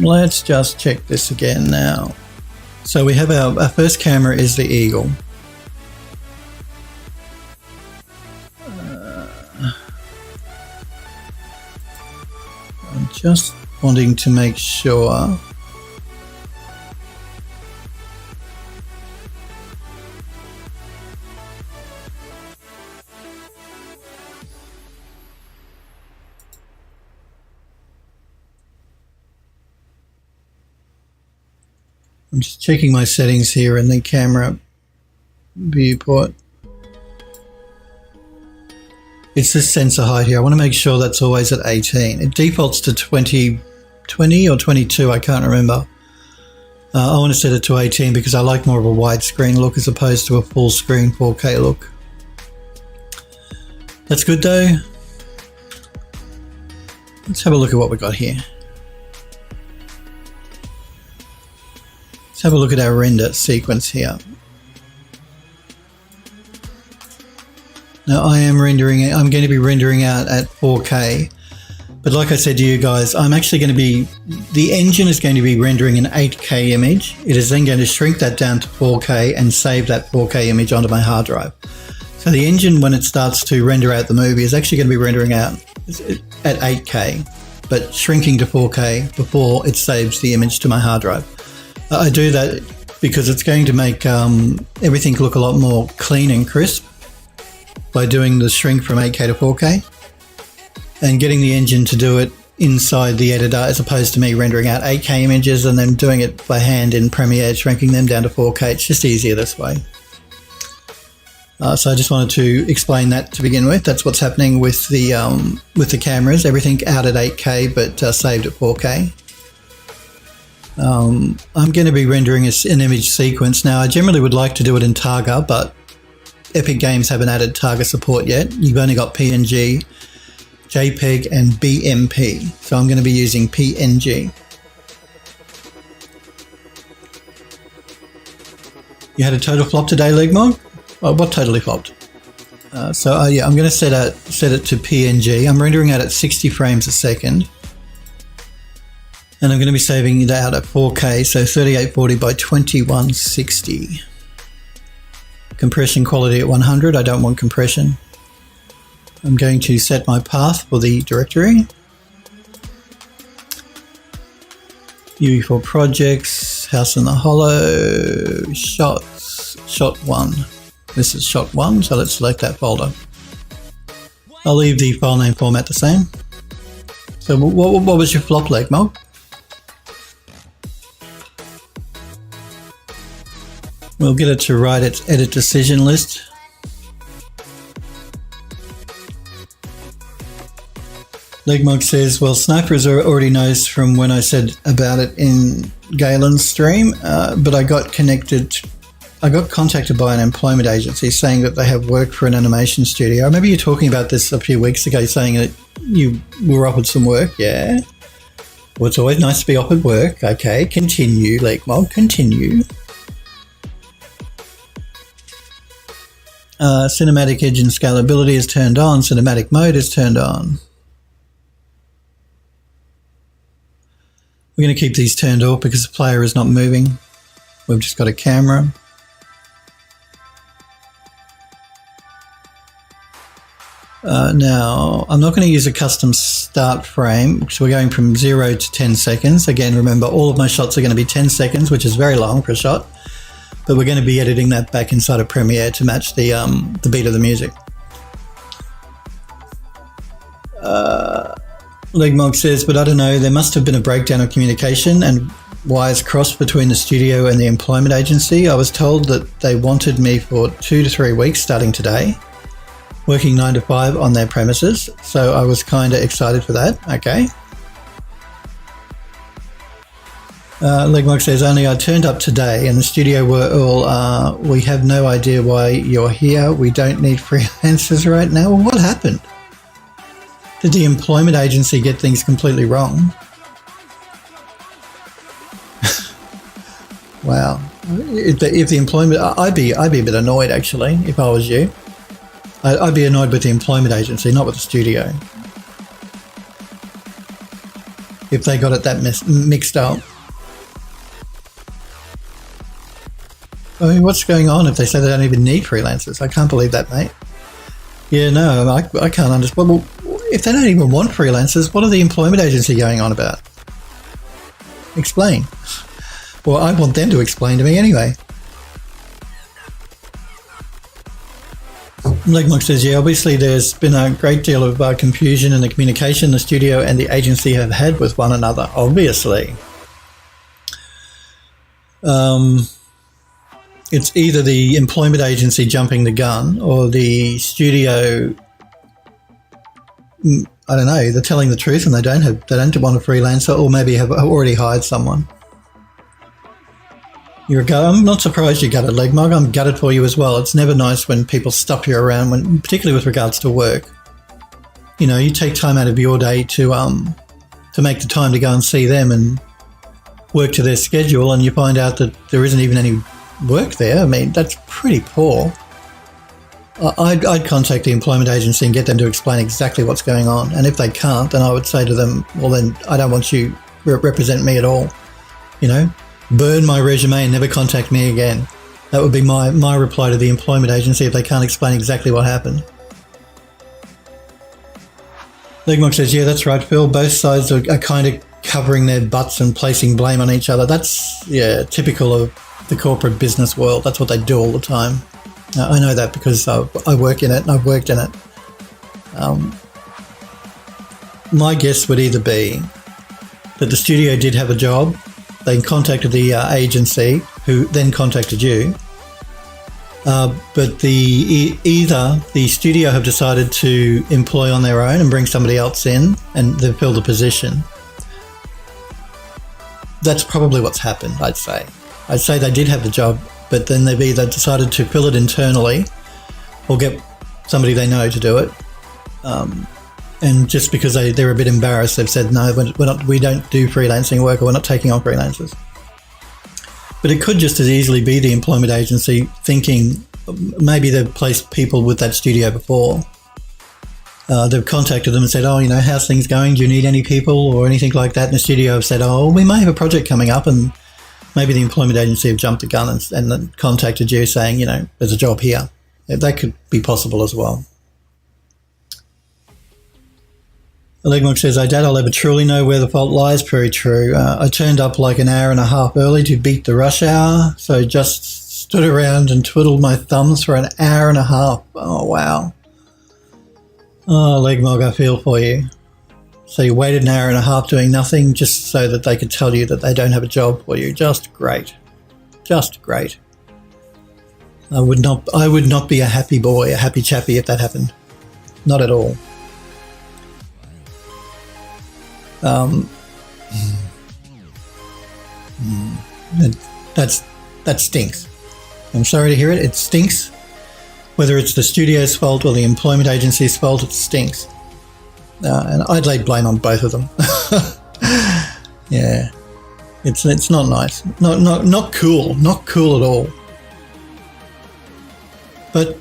Let's just check this again now. So we have our first camera is the Eagle. I'm just wanting to make sure. I'm just checking my settings here in the camera viewport. It's this sensor height here. I want to make sure that's always at 18. It defaults to 20 or 22, I can't remember. I want to set it to 18 because I like more of a widescreen look as opposed to a full screen 4K look. That's good though. Let's have a look at what we got here. Let's have a look at our render sequence here. Now I'm going to be rendering out at 4K, but like I said to you guys, the engine is going to be rendering an 8K image. It is then going to shrink that down to 4K and save that 4K image onto my hard drive. So the engine, when it starts to render out the movie, is actually going to be rendering out at 8K, but shrinking to 4K before it saves the image to my hard drive. I do that because it's going to make everything look a lot more clean and crisp by doing the shrink from 8K to 4K and getting the engine to do it inside the editor as opposed to me rendering out 8K images and then doing it by hand in Premiere, shrinking them down to 4K. It's just easier this way. So I just wanted to explain that to begin with. That's what's happening with the cameras. Everything out at 8K but saved at 4K. I'm going to be rendering an image sequence. Now, I generally would like to do it in Targa, but Epic Games haven't added Targa support yet. You've only got PNG, JPEG, and BMP. So I'm going to be using PNG. You had a total flop today, Legmog? What totally flopped? Yeah, I'm going to set it to PNG. I'm rendering out at 60 frames a second. And I'm going to be saving it out at 4K, so 3840 by 2160. Compression quality at 100. I don't want compression. I'm going to set my path for the directory. UE4 projects, House in the Hollow, shots, shot 1. This is shot 1, so let's select that folder. I'll leave the file name format the same. So what was your flop, Legmog? We'll get it to write its edit decision list. Legmog says, well, Snipers already knows from when I said about it in Galen's stream, but I got contacted by an employment agency saying that they have work for an animation studio. I remember you talking about this a few weeks ago, saying that you were offered some work. Yeah. Well, it's always nice to be offered work. Okay, continue, Legmog, continue. Cinematic edge and scalability is turned on. Cinematic mode is turned on. We're going to keep these turned off because the player is not moving. We've just got a camera. Now, I'm not going to use a custom start frame because we're going from 0 to 10 seconds. Again, remember, all of my shots are going to be 10 seconds, which is very long for a shot. But we're going to be editing that back inside of Premiere to match the beat of the music. Legmog says, but I don't know, there must have been a breakdown of communication and wires crossed between the studio and the employment agency. I was told that they wanted me for 2 to 3 weeks starting today, working 9 to 5 on their premises. So I was kind of excited for that. Okay. Legmog says, only I turned up today and the studio were all, we have no idea why you're here. We don't need freelancers right now. Well, what happened? Did the employment agency get things completely wrong? Wow. If the employment, I'd be a bit annoyed actually if I was you. I'd be annoyed with the employment agency, not with the studio. If they got it that mixed up. I mean, what's going on if they say they don't even need freelancers? I can't believe that, mate. Yeah, no, I can't understand. Well, if they don't even want freelancers, what are the employment agency going on about? Explain. Well, I want them to explain to me anyway. Legmog says, yeah, obviously there's been a great deal of confusion in the communication the studio and the agency have had with one another, obviously. It's either the employment agency jumping the gun or the studio, I don't know, they're telling the truth and they don't want a freelancer, or maybe have already hired someone. I'm not surprised you gutted, Legmog. I'm gutted for you as well. It's never nice when people stuff you around, particularly with regards to work. You know, you take time out of your day to make the time to go and see them and work to their schedule, and you find out that there isn't even any work there. I mean, that's pretty poor. I'd contact the employment agency and get them to explain exactly what's going on. And if they can't, then I would say to them, well, then I don't want you to represent me at all. You know, burn my resume and never contact me again. That would be my reply to the employment agency if they can't explain exactly what happened. Legmog says, yeah, that's right, Phil. Both sides are kind of covering their butts and placing blame on each other. That's, yeah, typical of the corporate business world. That's what they do all the time. I know that because I work in it and I've worked in it. My guess would either be that the studio did have a job, they contacted the agency, who then contacted you, but either the studio have decided to employ on their own and bring somebody else in and they've filled the position. That's probably what's happened, I'd say. I'd say they did have the job, but then they've either decided to fill it internally or get somebody they know to do it. And just because they're a bit embarrassed, they've said, no, we don't do freelancing work, or we're not taking on freelancers. But it could just as easily be the employment agency thinking maybe they've placed people with that studio before. They've contacted them and said, oh, you know, how's things going? Do you need any people or anything like that? And the studio have said, oh, we may have a project coming up, and maybe the employment agency have jumped the gun and then contacted you saying, you know, there's a job here. That could be possible as well. Legmog says, I doubt I'll ever truly know where the fault lies. Very true. I turned up like an hour and a half early to beat the rush hour, so just stood around and twiddled my thumbs for an hour and a half. Oh, wow. Oh, Legmog, I feel for you. So you waited an hour and a half doing nothing just so that they could tell you that they don't have a job for you. Just great. Just great. I would not be a happy boy, a happy chappy if that happened. Not at all. That stinks. I'm sorry to hear it. It stinks. Whether it's the studio's fault or the employment agency's fault, it stinks. And I'd lay blame on both of them. Yeah, it's not nice. Not cool. Not cool at all. But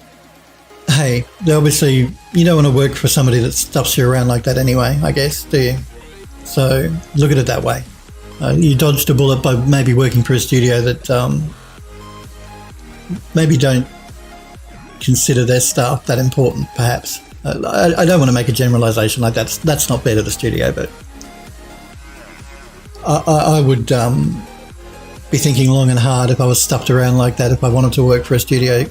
hey, obviously you don't want to work for somebody that stuffs you around like that anyway, I guess, do you? So look at it that way. You dodged a bullet by maybe working for a studio that maybe don't consider their staff that important, perhaps. I don't want to make a generalisation like that. That's not fair to the studio, but I would be thinking long and hard if I was stuffed around like that, if I wanted to work for a studio,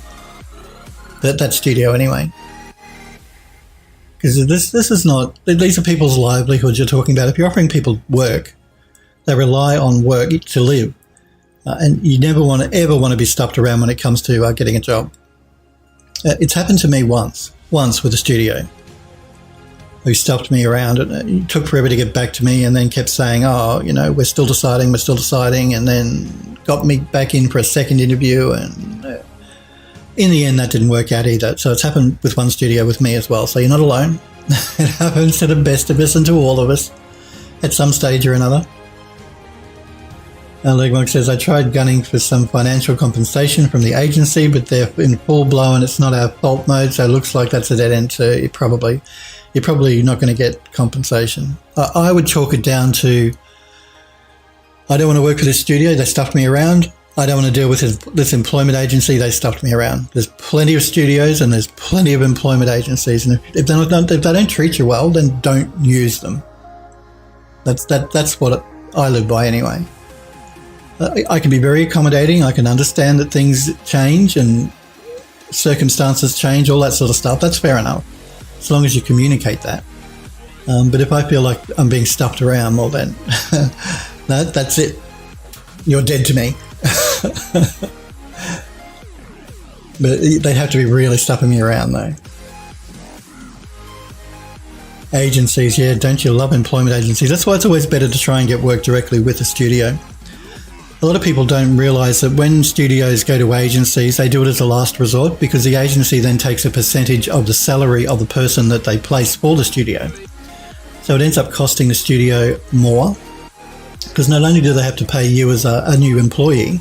that studio anyway. Because this is not, these are people's livelihoods you're talking about. If you're offering people work, they rely on work to live. And you never ever want to be stuffed around when it comes to getting a job. It's happened to me once with a studio who stuffed me around, and it took forever to get back to me, and then kept saying, oh, we're still deciding, and then got me back in for a second interview, and in the end that didn't work out either. So it's happened with one studio with me as well, so you're not alone. It happens to the best of us and to all of us at some stage or another. Legmark says, I tried gunning for some financial compensation from the agency, but they're in full blown, it's not our fault mode, so it looks like that's a dead end too. You're probably not going to get compensation. I would chalk it down to, I don't want to work for this studio, they stuffed me around. I don't want to deal with this employment agency, they stuffed me around. There's plenty of studios and there's plenty of employment agencies, and if they don't treat you well, then don't use them. That's what I live by anyway. I can be very accommodating. I can understand that things change and circumstances change, all that sort of stuff. That's fair enough, as long as you communicate that. But if I feel like I'm being stuffed around, well then, that's it. You're dead to me. But they'd have to be really stuffing me around though. Agencies, yeah, don't you love employment agencies? That's why it's always better to try and get work directly with a studio. A lot of people don't realise that when studios go to agencies, they do it as a last resort, because the agency then takes a percentage of the salary of the person that they place for the studio. So it ends up costing the studio more, because not only do they have to pay you as a new employee,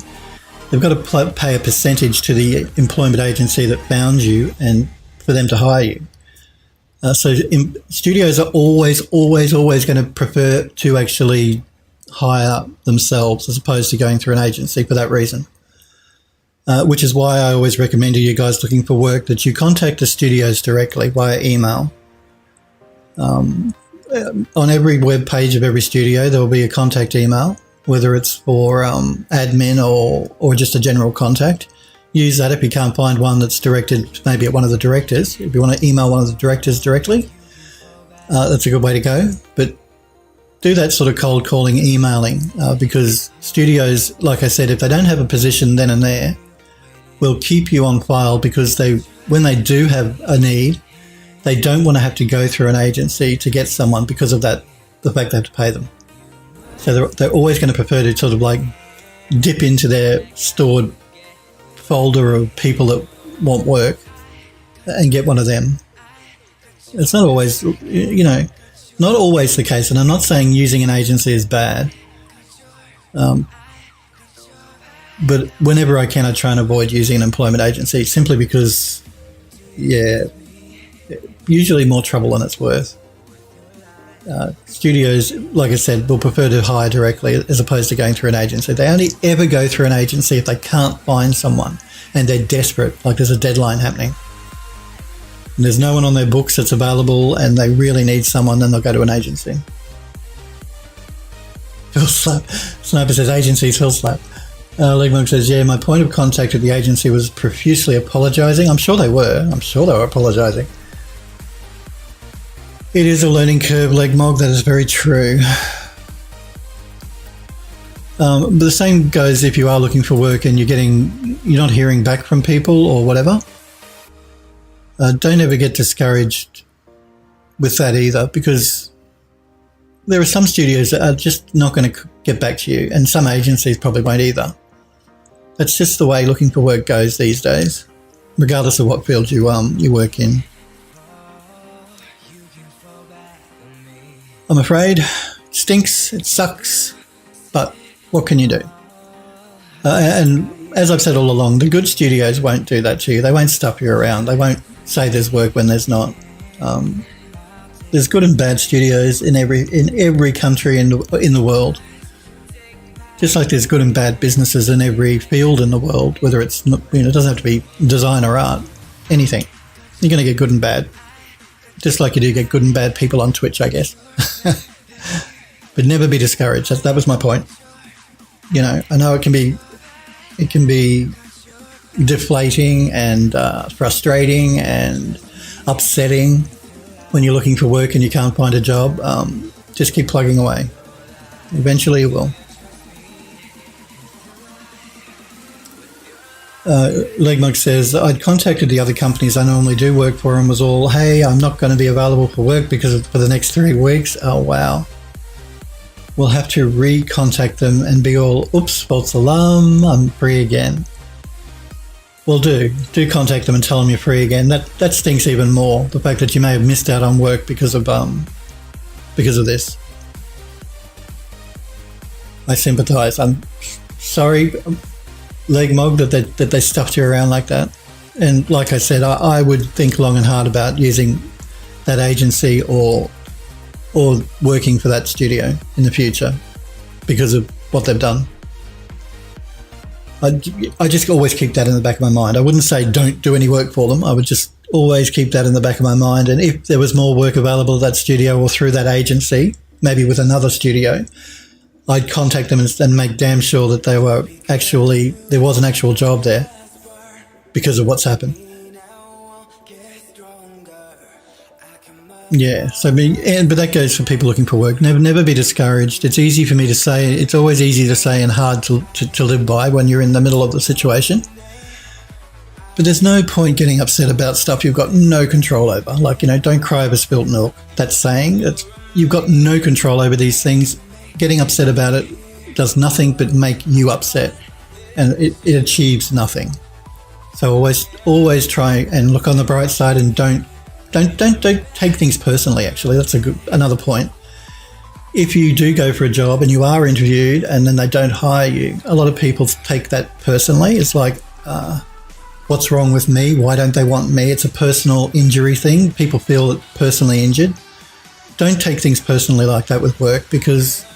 they've got to pay a percentage to the employment agency that found you and for them to hire you. So studios are always going to prefer to actually hire themselves as opposed to going through an agency for that reason. Which is why I always recommend to you guys looking for work that you contact the studios directly via email. On every web page of every studio, there will be a contact email, whether it's for admin or just a general contact. Use that if you can't find one that's directed maybe at one of the directors. If you want to email one of the directors directly, that's a good way to go. But do that sort of cold calling, emailing, because studios, like I said, if they don't have a position then and there, will keep you on file, because when they do have a need, they don't want to have to go through an agency to get someone because of the fact they have to pay them. So they're always going to prefer to sort of like dip into their stored folder of people that want work and get one of them. It's not always, not always the case, and I'm not saying using an agency is bad. But whenever I can, I try and avoid using an employment agency, simply because, usually more trouble than it's worth. Studios, like I said, will prefer to hire directly as opposed to going through an agency. They only ever go through an agency if they can't find someone and they're desperate, like there's a deadline happening. And there's no one on their books that's available and they really need someone, then they'll go to an agency. Phil Slap. Sniper says, agencies, Phil Slap. Legmonk says, yeah, my point of contact at the agency was profusely apologising. I'm sure they were apologising. It is a learning curve, Legmog, that is very true. But the same goes if you are looking for work and you're not hearing back from people or whatever. Don't ever get discouraged with that either, because there are some studios that are just not going to get back to you, and some agencies probably won't either. That's just the way looking for work goes these days, regardless of what field you work in. I'm afraid it stinks, it sucks, but what can you do? And as I've said all along, the good studios won't do that to you. They won't stuff you around. They won't say there's work when there's not. There's good and bad studios in every country in the world. Just like there's good and bad businesses in every field in the world, whether it's not, it doesn't have to be design or art, anything. You're going to get good and bad. Just like you do get good and bad people on Twitch, I guess. But never be discouraged. That was my point. I know it can be deflating and frustrating and upsetting when you're looking for work and you can't find a job. Just keep plugging away. Eventually you will. Legmug says, I'd contacted the other companies I normally do work for and was all, hey, I'm not going to be available for work for the next 3 weeks. Oh, wow. We'll have to re-contact them and be all, oops, false alarm, I'm free again. Well, do contact them and tell them you're free again. That stinks even more, the fact that you may have missed out on work because of this. I sympathise. I'm sorry, Legmog, that they stuffed you around like that. And like I said, I would think long and hard about using that agency or working for that studio in the future because of what they've done. I just always keep that in the back of my mind. I wouldn't say don't do any work for them. I would just always keep that in the back of my mind. And if there was more work available at that studio or through that agency, maybe with another studio, I'd contact them and make damn sure that there was an actual job there because of what's happened. Yeah, but that goes for people looking for work. Never be discouraged. It's easy for me to say. It's always easy to say and hard to live by when you're in the middle of the situation. But there's no point getting upset about stuff you've got no control over. Like, don't cry over spilt milk. That saying, you've got no control over these things. Getting upset about it does nothing but make you upset, and it achieves nothing. So always try and look on the bright side and don't take things personally. Actually, that's another point. If you do go for a job and you are interviewed and then they don't hire you, a lot of people take that personally. It's like, what's wrong with me? Why don't they want me? It's a personal injury thing. People feel personally injured. Don't take things personally like that with work, because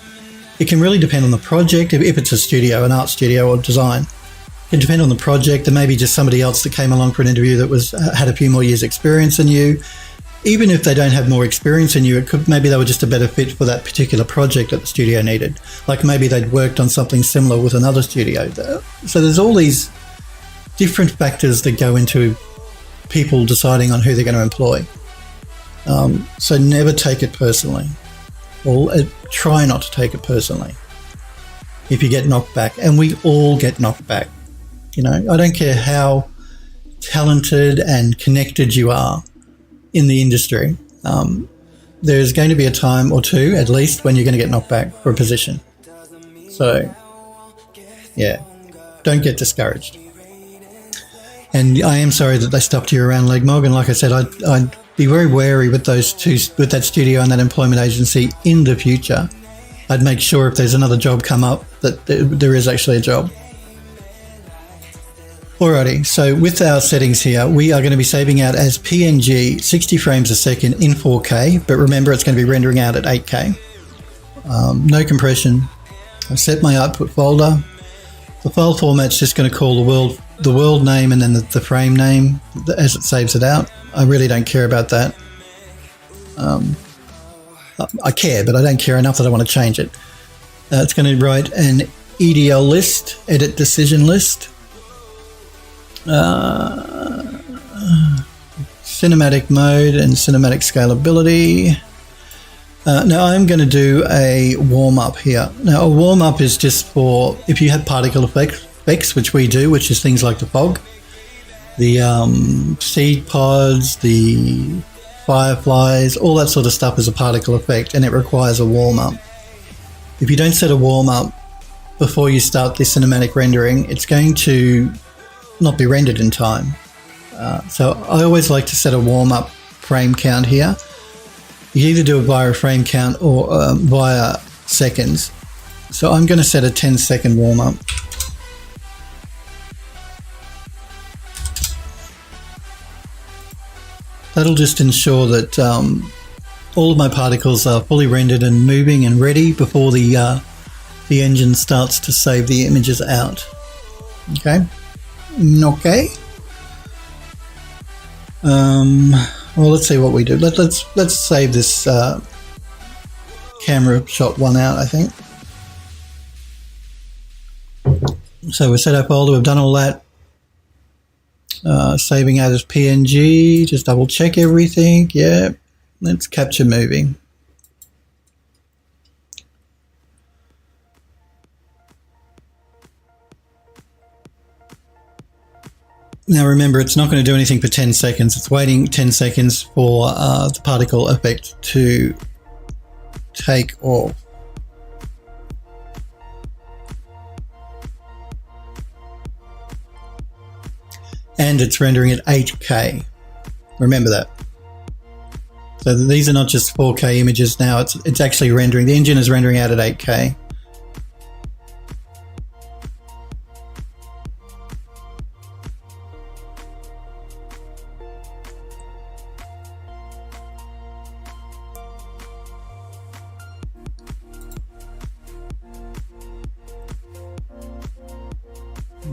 it can really depend on the project. If it's a studio, an art studio or design, it can depend on the project. There may be just somebody else that came along for an interview that had a few more years experience than you. Even if they don't have more experience than you, maybe they were just a better fit for that particular project that the studio needed. Like maybe they'd worked on something similar with another studio. So there's all these different factors that go into people deciding on who they're going to employ. So never take it personally. Or try not to take it personally if you get knocked back. And we all get knocked back. I don't care how talented and connected you are in the industry. There's going to be a time or two, at least, when you're going to get knocked back for a position. So, yeah, don't get discouraged. And I am sorry that they stopped you around Legmog. And like I said, I'd be very wary with with that studio and that employment agency in the future. I'd make sure if there's another job come up that there is actually a job. Alrighty, so with our settings here, we are going to be saving out as PNG 60 frames a second in 4K, but remember it's going to be rendering out at 8K. No compression. I've set my output folder. The file format's just going to call the world name and then the frame name as it saves it out. I really don't care about that. I care, but I don't care enough that I want to change it. It's going to write an EDL list, edit decision list. Cinematic mode and cinematic scalability. Now I'm going to do a warm-up here. Now a warm-up is just for if you have particle effects, which we do, which is things like the fog, the seed pods, the fireflies, all that sort of stuff is a particle effect, and it requires a warm-up. If you don't set a warm-up before you start the cinematic rendering, it's going to not be rendered in time. So I always like to set a warm-up frame count here. You either do it via a frame count or via seconds. So I'm going to set a 10-second warm-up. That'll just ensure that all of my particles are fully rendered and moving and ready before the engine starts to save the images out. Okay. Okay. Well, let's see what we do. Let's save this camera shot one out, I think. So we set our folder, we've done all that. Saving out as PNG, just double check everything. Yeah, let's capture moving. Now remember, it's not going to do anything for 10 seconds. It's waiting 10 seconds for the particle effect to take off. And it's rendering at 8K. Remember that. So these are not just 4K images now, it's actually rendering. The engine is rendering out at 8K.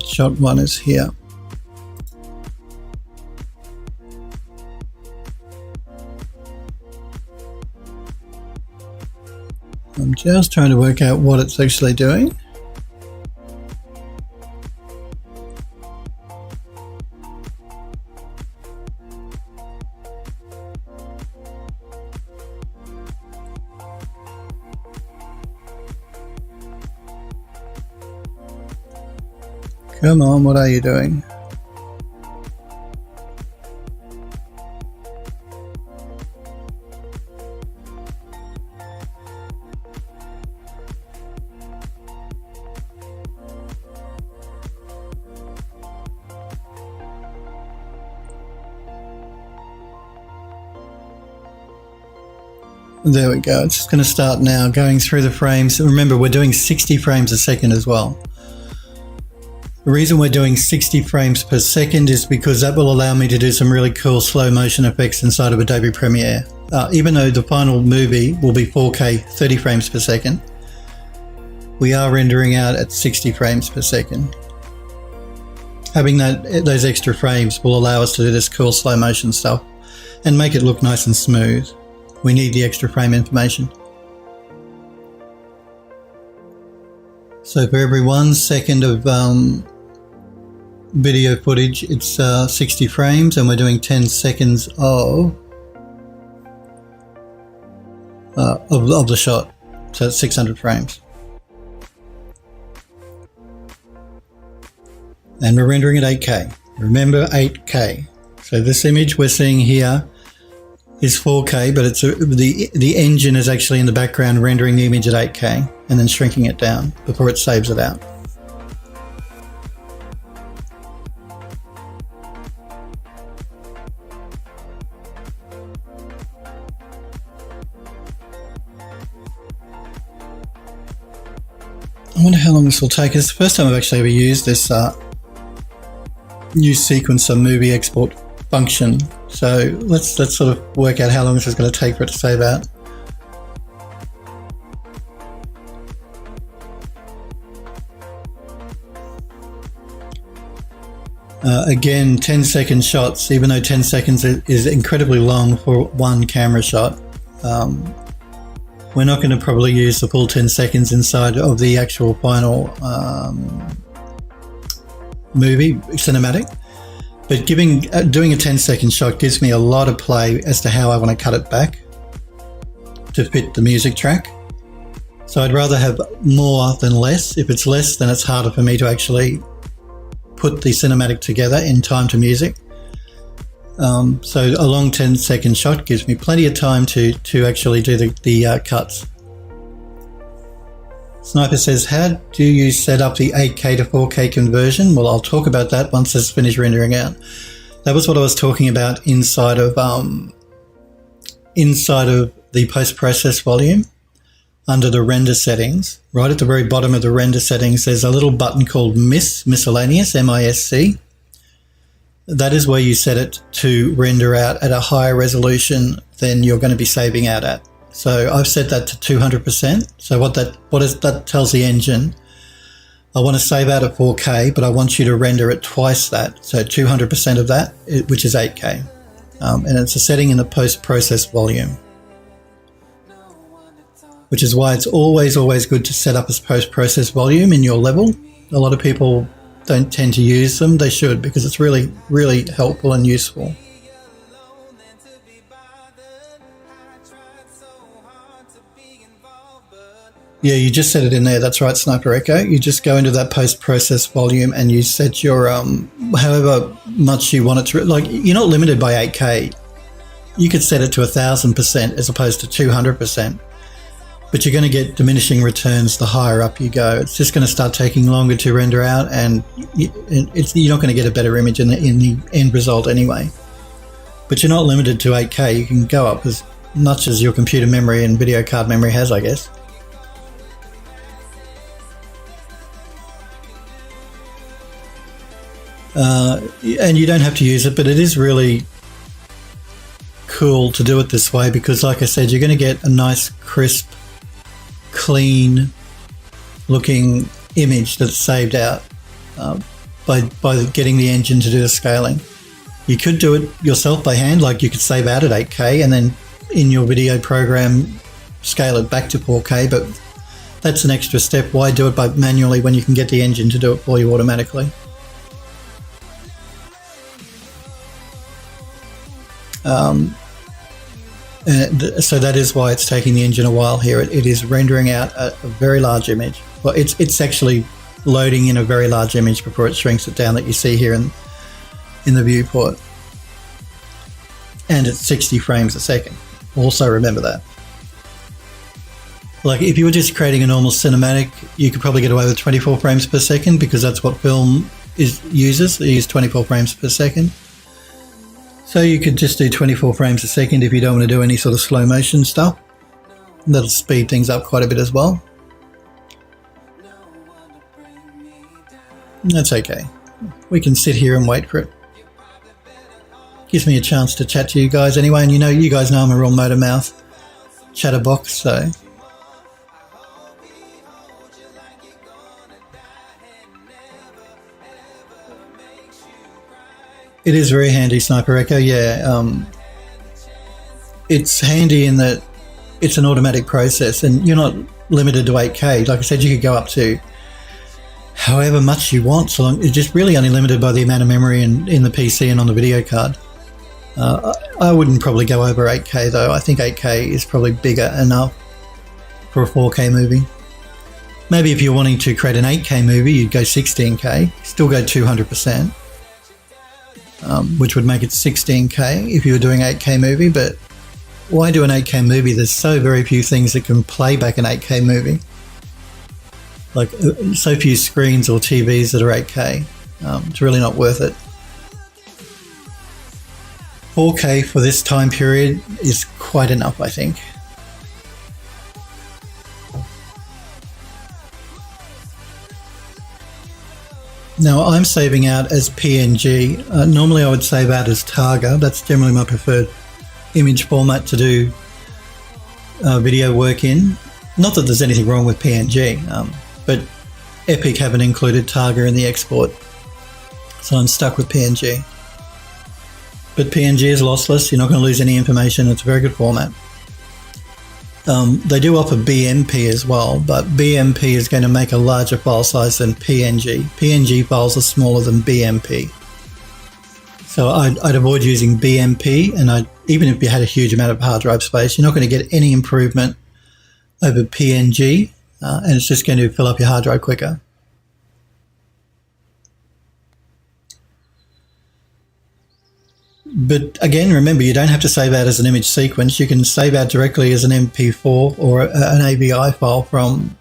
Shot one is here. I'm just trying to work out what it's actually doing. Come on, what are you doing? There we go. It's just going to start now going through the frames. Remember, we're doing 60 frames a second as well. The reason we're doing 60 frames per second is because that will allow me to do some really cool slow motion effects inside of Adobe Premiere. Even though the final movie will be 4K 30 frames per second, we are rendering out at 60 frames per second. Having those extra frames will allow us to do this cool slow motion stuff and make it look nice and smooth. We need the extra frame information. So for every 1 second of video footage, it's 60 frames, and we're doing 10 seconds of the shot. So it's 600 frames. And we're rendering at 8K. Remember, 8K. So this image we're seeing here is 4K, but it's the engine is actually in the background rendering the image at 8K and then shrinking it down before it saves it out. I wonder how long this will take. It's the first time I've actually ever used this new sequencer movie export function. So let's sort of work out how long this is going to take for it to save out. Again, 10-second shots, even though 10 seconds is incredibly long for one camera shot. We're not going to probably use the full 10 seconds inside of the actual final movie cinematic. But doing a 10-second shot gives me a lot of play as to how I want to cut it back to fit the music track. So I'd rather have more than less. If it's less, then it's harder for me to actually put the cinematic together in time to music. So a long 10-second shot gives me plenty of time to actually do the cuts. Sniper says, how do you set up the 8K to 4K conversion? Well, I'll talk about that once it's finished rendering out. That was what I was talking about inside of the post-process volume. Under the render settings, right at the very bottom of the render settings, there's a little button called miscellaneous, MISC. That is where you set it to render out at a higher resolution than you're going to be saving out at. So I've set that to 200%. So what that tells the engine, I want to save out at 4K, but I want you to render at twice that. So 200% of that, which is 8K. And it's a setting in the post-process volume, which is why it's always good to set up as post-process volume in your level. A lot of people don't tend to use them. They should, because it's really, really helpful and useful. Yeah, you just set it in there. That's right, Sniper Echo. You just go into that post-process volume and you set your, however much you want it to, like, you're not limited by 8K. You could set it to 1,000% as opposed to 200%. But you're going to get diminishing returns the higher up you go. It's just going to start taking longer to render out, and you're not going to get a better image in the end result anyway. But you're not limited to 8K. You can go up as much as your computer memory and video card memory has, I guess. And you don't have to use it, but it is really cool to do it this way because, like I said, you're going to get a nice, crisp, clean looking image that's saved out by getting the engine to do the scaling. You could do it yourself by hand, like you could save out at 8K and then in your video program scale it back to 4K, but that's an extra step. Why do it manually when you can get the engine to do it for you automatically? So that is why it's taking the engine a while here. It is rendering out a very large image. Well, it's actually loading in a very large image before it shrinks it down that you see here in the viewport. And it's 60 frames a second. Also remember that. Like if you were just creating a normal cinematic, you could probably get away with 24 frames per second because that's what film uses. They use 24 frames per second. So you could just do 24 frames a second if you don't want to do any sort of slow motion stuff. That'll speed things up quite a bit as well. That's okay. We can sit here and wait for it. Gives me a chance to chat to you guys anyway, and you guys know I'm a real motor mouth chatterbox, so. It is very handy, Sniper Echo, yeah. It's handy in that it's an automatic process and you're not limited to 8K. Like I said, you could go up to however much you want, so long. It's just really only limited by the amount of memory in the PC and on the video card. I wouldn't probably go over 8K though. I think 8K is probably bigger enough for a 4K movie. Maybe if you're wanting to create an 8K movie, you'd go 16K, still go 200%. Which would make it 16K if you were doing 8K movie, but why do an 8K movie? There's so very few things that can play back an 8K movie. Like so few screens or TVs that are 8K. It's really not worth it. 4K for this time period is quite enough, I think. Now I'm saving out as PNG. Normally I would save out as Targa. That's generally my preferred image format to do video work in. Not that there's anything wrong with PNG, but Epic haven't included Targa in the export, so I'm stuck with PNG. But PNG is lossless. You're not going to lose any information. It's a very good format. They do offer BMP as well, but BMP is going to make a larger file size than PNG. PNG files are smaller than BMP. So I'd avoid using BMP, and even if you had a huge amount of hard drive space, you're not going to get any improvement over PNG, and it's just going to fill up your hard drive quicker. But again, remember, you don't have to save out as an image sequence. You can save out directly as an MP4 or an AVI file from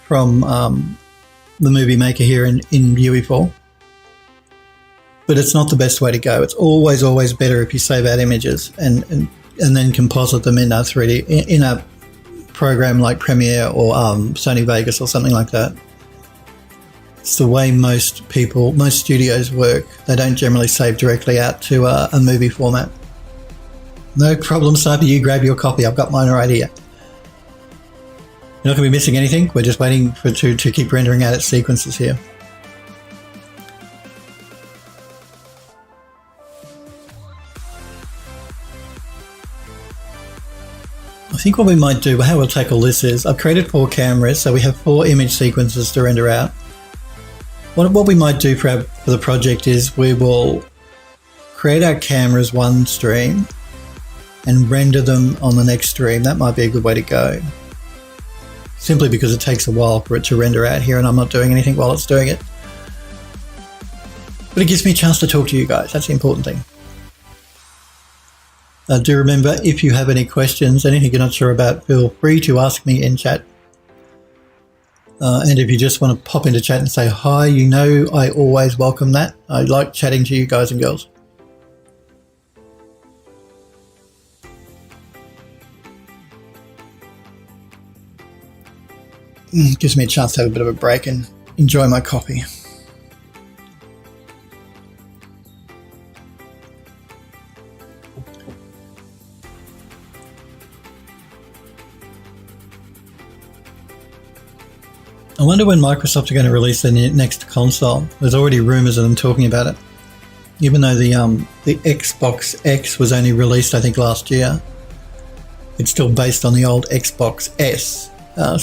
the Movie Maker here in UE4. But it's not the best way to go. It's always better if you save out images and then composite them in a 3D in a program like Premiere or Sony Vegas or something like that. It's the way most studios work. They don't generally save directly out to a movie format. No problem, Sniper. You grab your copy. I've got mine right here. You're not going to be missing anything. We're just waiting to keep rendering out its sequences here. I think what we might do, how we'll tackle this is, I've created 4 cameras, so we have 4 image sequences to render out. What we might do for the project is we will create our cameras one stream and render them on the next stream. That might be a good way to go. Simply because it takes a while for it to render out here and I'm not doing anything while it's doing it. But it gives me a chance to talk to you guys. That's the important thing. Do remember, if you have any questions, anything you're not sure about, feel free to ask me in chat. And if you just want to pop into chat and say hi, you know I always welcome that. I like chatting to you guys and girls. Gives me a chance to have a bit of a break and enjoy my coffee. I wonder when Microsoft are going to release their next console. There's already rumours of them talking about it. Even though the Xbox X was only released, I think, last year, it's still based on the old Xbox S.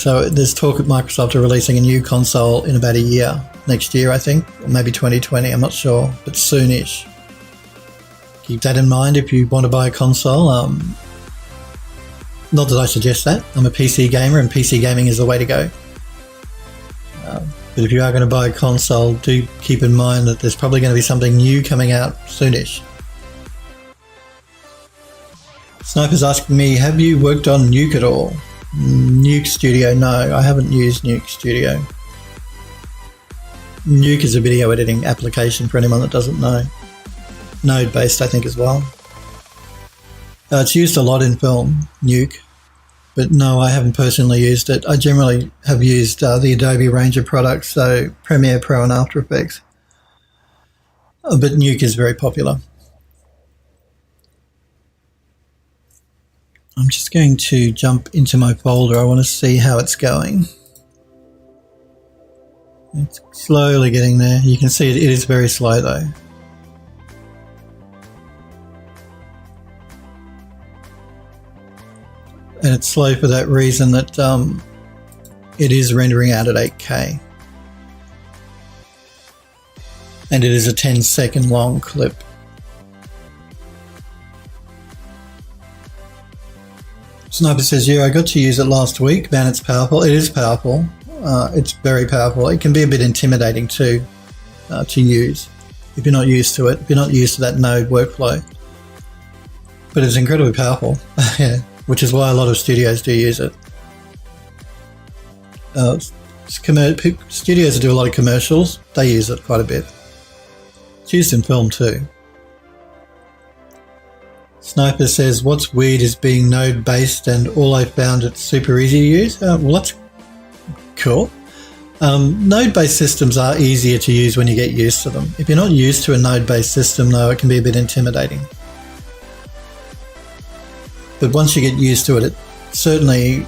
So there's talk of Microsoft are releasing a new console in about a year, next year, I think, or maybe 2020, I'm not sure, but soonish. Keep that in mind if you want to buy a console. Not that I suggest that. I'm a PC gamer and PC gaming is the way to go. But if you are going to buy a console, do keep in mind that there's probably going to be something new coming out soonish. Sniper's asking me, have you worked on Nuke at all? Nuke Studio, no, I haven't used Nuke Studio. Nuke is a video editing application for anyone that doesn't know. Node based, I think, as well. It's used a lot in film, Nuke. But no, I haven't personally used it. I generally have used the Adobe range of products, so Premiere Pro and After Effects. But Nuke is very popular. I'm just going to jump into my folder. I want to see how it's going. It's slowly getting there. You can see it is very slow though. And it's slow for that reason that it is rendering out at 8K. And it is a 10-second long clip. Sniper says, yeah, I got to use it last week. Man, it's powerful. It is powerful. It's very powerful. It can be a bit intimidating too to use if you're not used to it, if you're not used to that node workflow. But it's incredibly powerful. Yeah. Which is why a lot of studios do use it. Studios that do a lot of commercials, they use it quite a bit. It's used in film too. Sniper says, what's weird is being node-based and all I found it's super easy to use. Well, that's cool. Node-based systems are easier to use when you get used to them. If you're not used to a node-based system, though, it can be a bit intimidating. But once you get used to it, it's certainly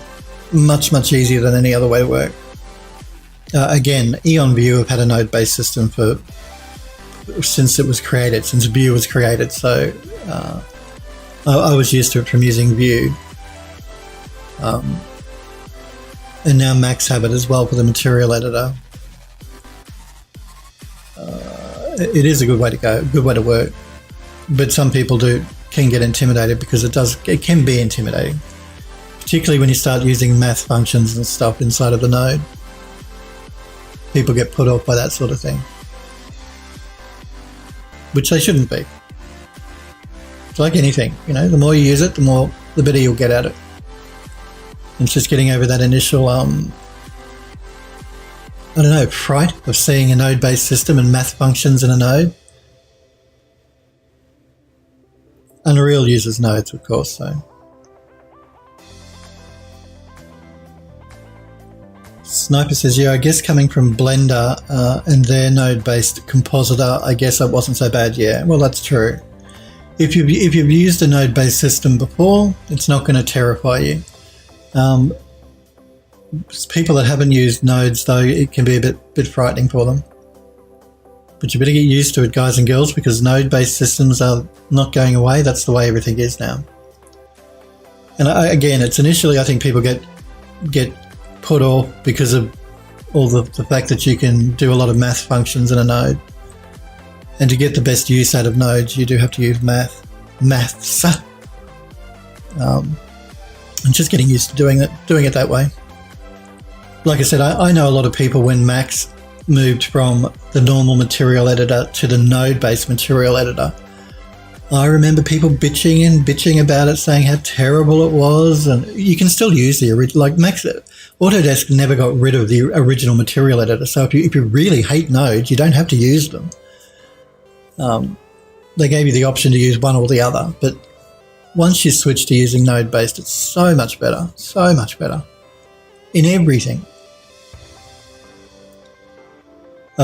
much, much easier than any other way to work. Again, Eon View have had a node-based system since it was created, since View was created. So I was used to it from using View. And now Macs have it as well for the material editor. It is a good way to go, a good way to work. But some people can get intimidated because it can be intimidating, particularly when you start using math functions and stuff inside of the node. People get put off by that sort of thing, which they shouldn't be. It's like anything, you know, the more you use it, the better you'll get at it. It's just getting over that initial, I don't know, fright of seeing a node-based system and math functions in a node. Unreal uses nodes, of course, so. Sniper says, yeah, I guess coming from Blender and their node-based compositor, I guess it wasn't so bad. Yeah, well, that's true. If you've used a node-based system before, it's not going to terrify you. People that haven't used nodes, though, it can be a bit frightening for them. But you better get used to it, guys and girls, because node-based systems are not going away. That's the way everything is now. And again, it's initially, I think people get put off because of all the fact that you can do a lot of math functions in a node. And to get the best use out of nodes, you do have to use maths. And just getting used to doing it that way. Like I said, I know a lot of people when Max moved from the normal material editor to the node-based material editor. I remember people bitching about it, saying how terrible it was, and you can still use the original. Like Max, Autodesk never got rid of the original material editor, so if you really hate nodes, you don't have to use them. They gave you the option to use one or the other, but once you switch to using node-based, it's so much better in everything.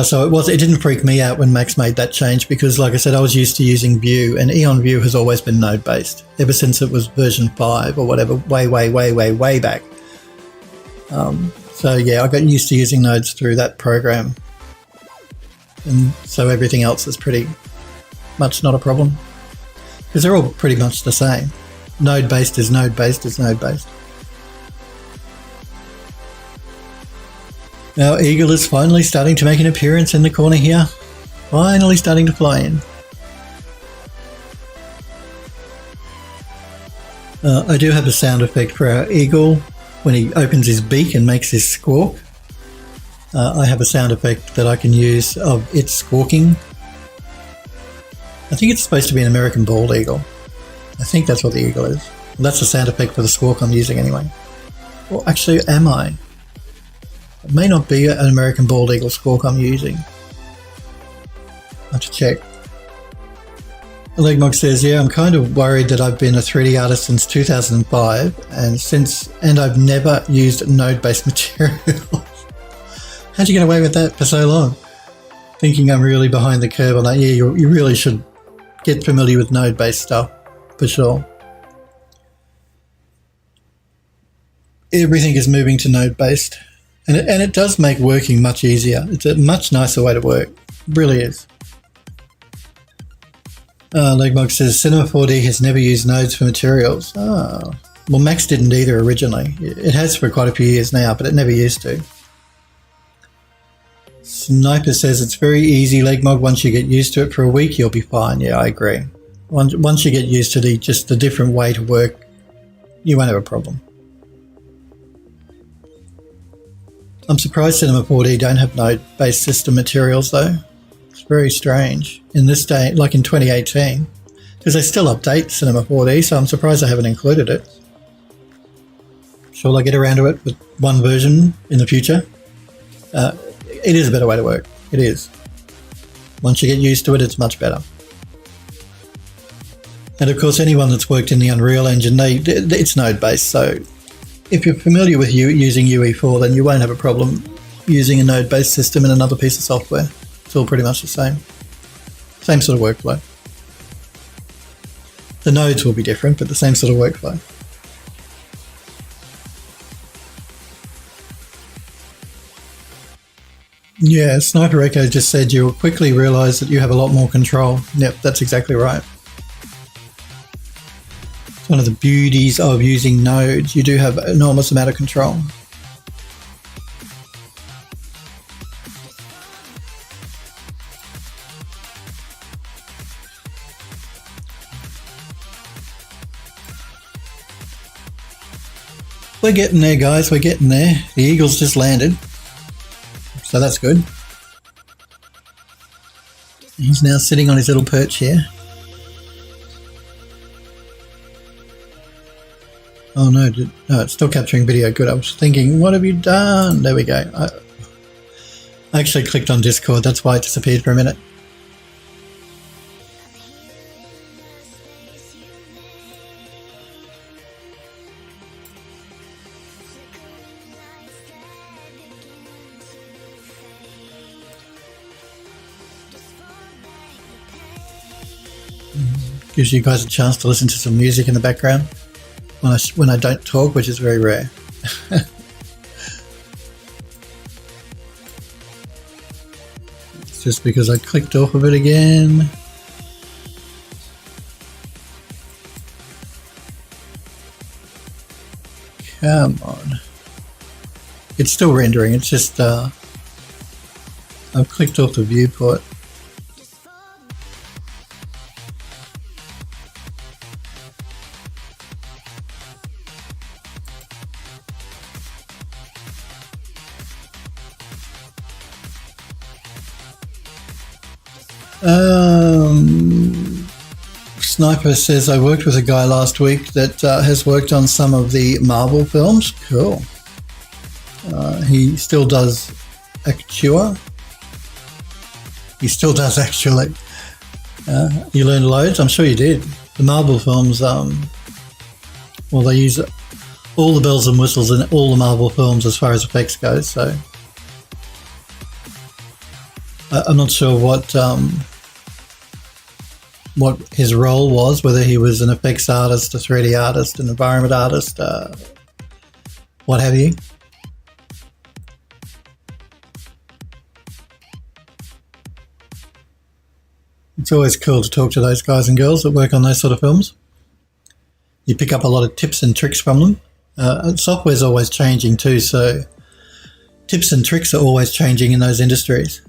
So it didn't freak me out when Max made that change because, like I said, I was used to using Vue, and Eon Vue has always been node-based ever since it was version 5 or whatever, way back. So yeah, I got used to using nodes through that program, and so everything else is pretty much not a problem because they're all pretty much the same. Node-based is node-based is node-based. Now, Eagle is finally starting to make an appearance in the corner here. Finally starting to fly in. I do have a sound effect for our Eagle when he opens his beak and makes his squawk. I have a sound effect that I can use of it squawking. I think it's supposed to be an American bald eagle. I think that's what the eagle is. That's the sound effect for the squawk I'm using anyway. Or actually, am I? It may not be an American bald eagle squawk I'm using. I have to check. Legmog says, yeah, I'm kind of worried that I've been a 3D artist since 2005 and I've never used node-based materials. How'd you get away with that for so long? Thinking I'm really behind the curve on that. Yeah, you really should get familiar with node-based stuff, for sure. Everything is moving to node-based. And it does make working much easier. It's a much nicer way to work. It really is. Legmog says, Cinema 4D has never used nodes for materials. Oh. Well, Max didn't either originally. It has for quite a few years now, but it never used to. Sniper says, it's very easy, Legmog. Once you get used to it for a week, you'll be fine. Yeah, I agree. Once you get used to the different way to work, you won't have a problem. I'm surprised Cinema 4D don't have node-based system materials though. It's very strange in this day, like in 2018, because they still update Cinema 4D, so I'm surprised they haven't included it. Shall I get around to it with one version in the future? It is a better way to work. It is. Once you get used to it, it's much better. And of course, anyone that's worked in the Unreal Engine, it's node-based, so if you're familiar with using UE4, then you won't have a problem using a node-based system in another piece of software. It's all pretty much the same. Same sort of workflow. The nodes will be different, but the same sort of workflow. Yeah, Sniper Echo just said you'll quickly realise that you have a lot more control. Yep, that's exactly right. One of the beauties of using nodes, you do have an enormous amount of control. We're getting there, guys, we're getting there. The Eagle's just landed, so that's good. He's now sitting on his little perch here. Oh no, no, it's still capturing video. Good. I was thinking, what have you done? There we go. I actually clicked on Discord. That's why it disappeared for a minute. Gives you guys a chance to listen to some music in the background when I don't talk, which is very rare. It's just because I clicked off of it again. Come on. It's still rendering, it's just I've clicked off the viewport. Sniper says, I worked with a guy last week that has worked on some of the Marvel films. Cool. He still does Actua. He still does, actually. You learned loads? I'm sure you did. The Marvel films, well, they use all the bells and whistles in all the Marvel films as far as effects go, so I'm not sure what his role was, whether he was an effects artist, a 3D artist, an environment artist, what have you. It's always cool to talk to those guys and girls that work on those sort of films. You pick up a lot of tips and tricks from them. Software's always changing too, so tips and tricks are always changing in those industries.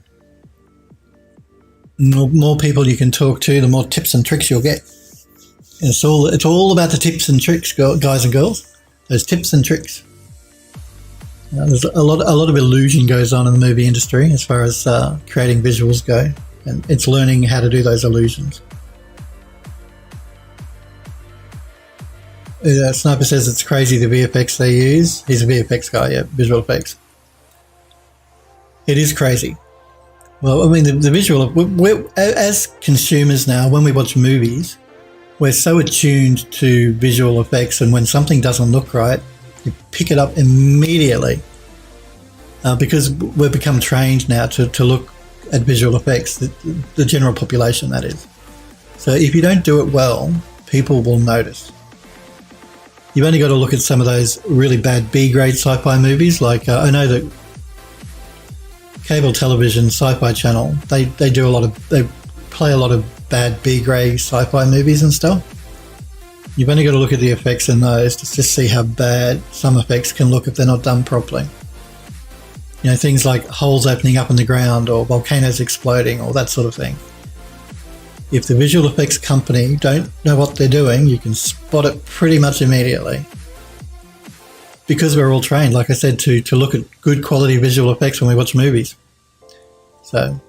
The more people you can talk to, the more tips and tricks you'll get. And it's all about the tips and tricks, guys and girls. Those tips and tricks. There's a lot of illusion goes on in the movie industry as far as creating visuals go, and it's learning how to do those illusions. Sniper says it's crazy the VFX they use. He's a VFX guy, yeah, visual effects. It is crazy. Well, I mean, the visual, as consumers now, when we watch movies, we're so attuned to visual effects, and when something doesn't look right, you pick it up immediately because we've become trained now to look at visual effects, the general population, that is. So if you don't do it well, people will notice. You've only got to look at some of those really bad B-grade sci-fi movies, like I know that cable television, Sci-Fi Channel, they play a lot of bad B-grade sci-fi movies and stuff. You've only got to look at the effects in those to just see how bad some effects can look if they're not done properly. You know, things like holes opening up in the ground or volcanoes exploding or that sort of thing. If the visual effects company don't know what they're doing, you can spot it pretty much immediately. Because we're all trained, like I said, to look at good quality visual effects when we watch movies. So,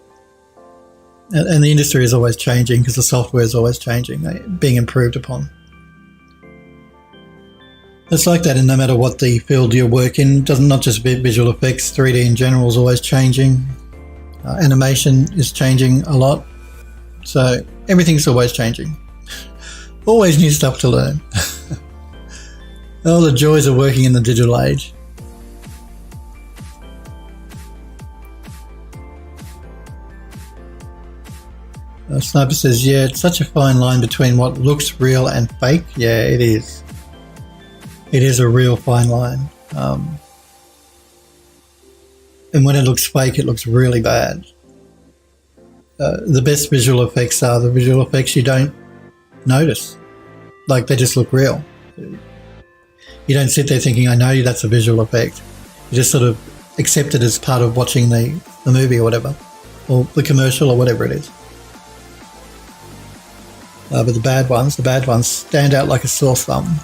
and the industry is always changing because the software is always changing, being improved upon. It's like that, and no matter what the field you work in, not just visual effects, 3D in general is always changing. Animation is changing a lot. So everything's always changing. Always new stuff to learn. Oh, the joys of working in the digital age. Sniper says, yeah, it's such a fine line between what looks real and fake. Yeah, it is. It is a real fine line. And when it looks fake, it looks really bad. The best visual effects are the visual effects you don't notice. Like, they just look real. You don't sit there thinking, I know that's a visual effect. You just sort of accept it as part of watching the movie or whatever, or the commercial or whatever it is. But the bad ones stand out like a sore thumb.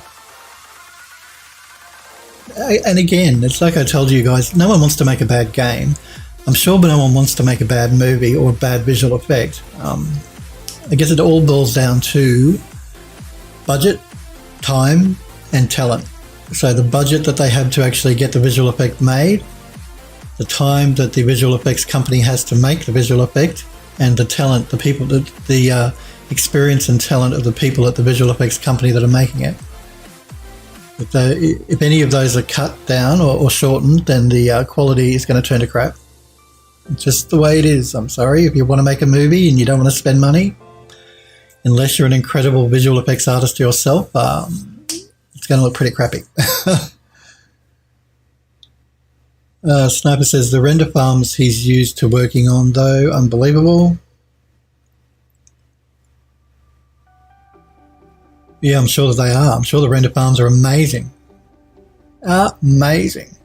And again, it's like I told you guys, no one wants to make a bad game. I'm sure no one wants to make a bad movie or a bad visual effect. I guess it all boils down to budget, time, and talent. So the budget that they have to actually get the visual effect made, the time that the visual effects company has to make the visual effect, and the talent, the people, the experience and talent of the people at the visual effects company that are making it. If any of those are cut down or shortened, then the quality is going to turn to crap. It's just the way it is. I'm sorry. If you want to make a movie and you don't want to spend money, unless you're an incredible visual effects artist yourself, it's going to look pretty crappy. Sniper says the render farms he's used to working on, though, unbelievable. Yeah, I'm sure that they are. I'm sure the render farms are amazing. Amazing.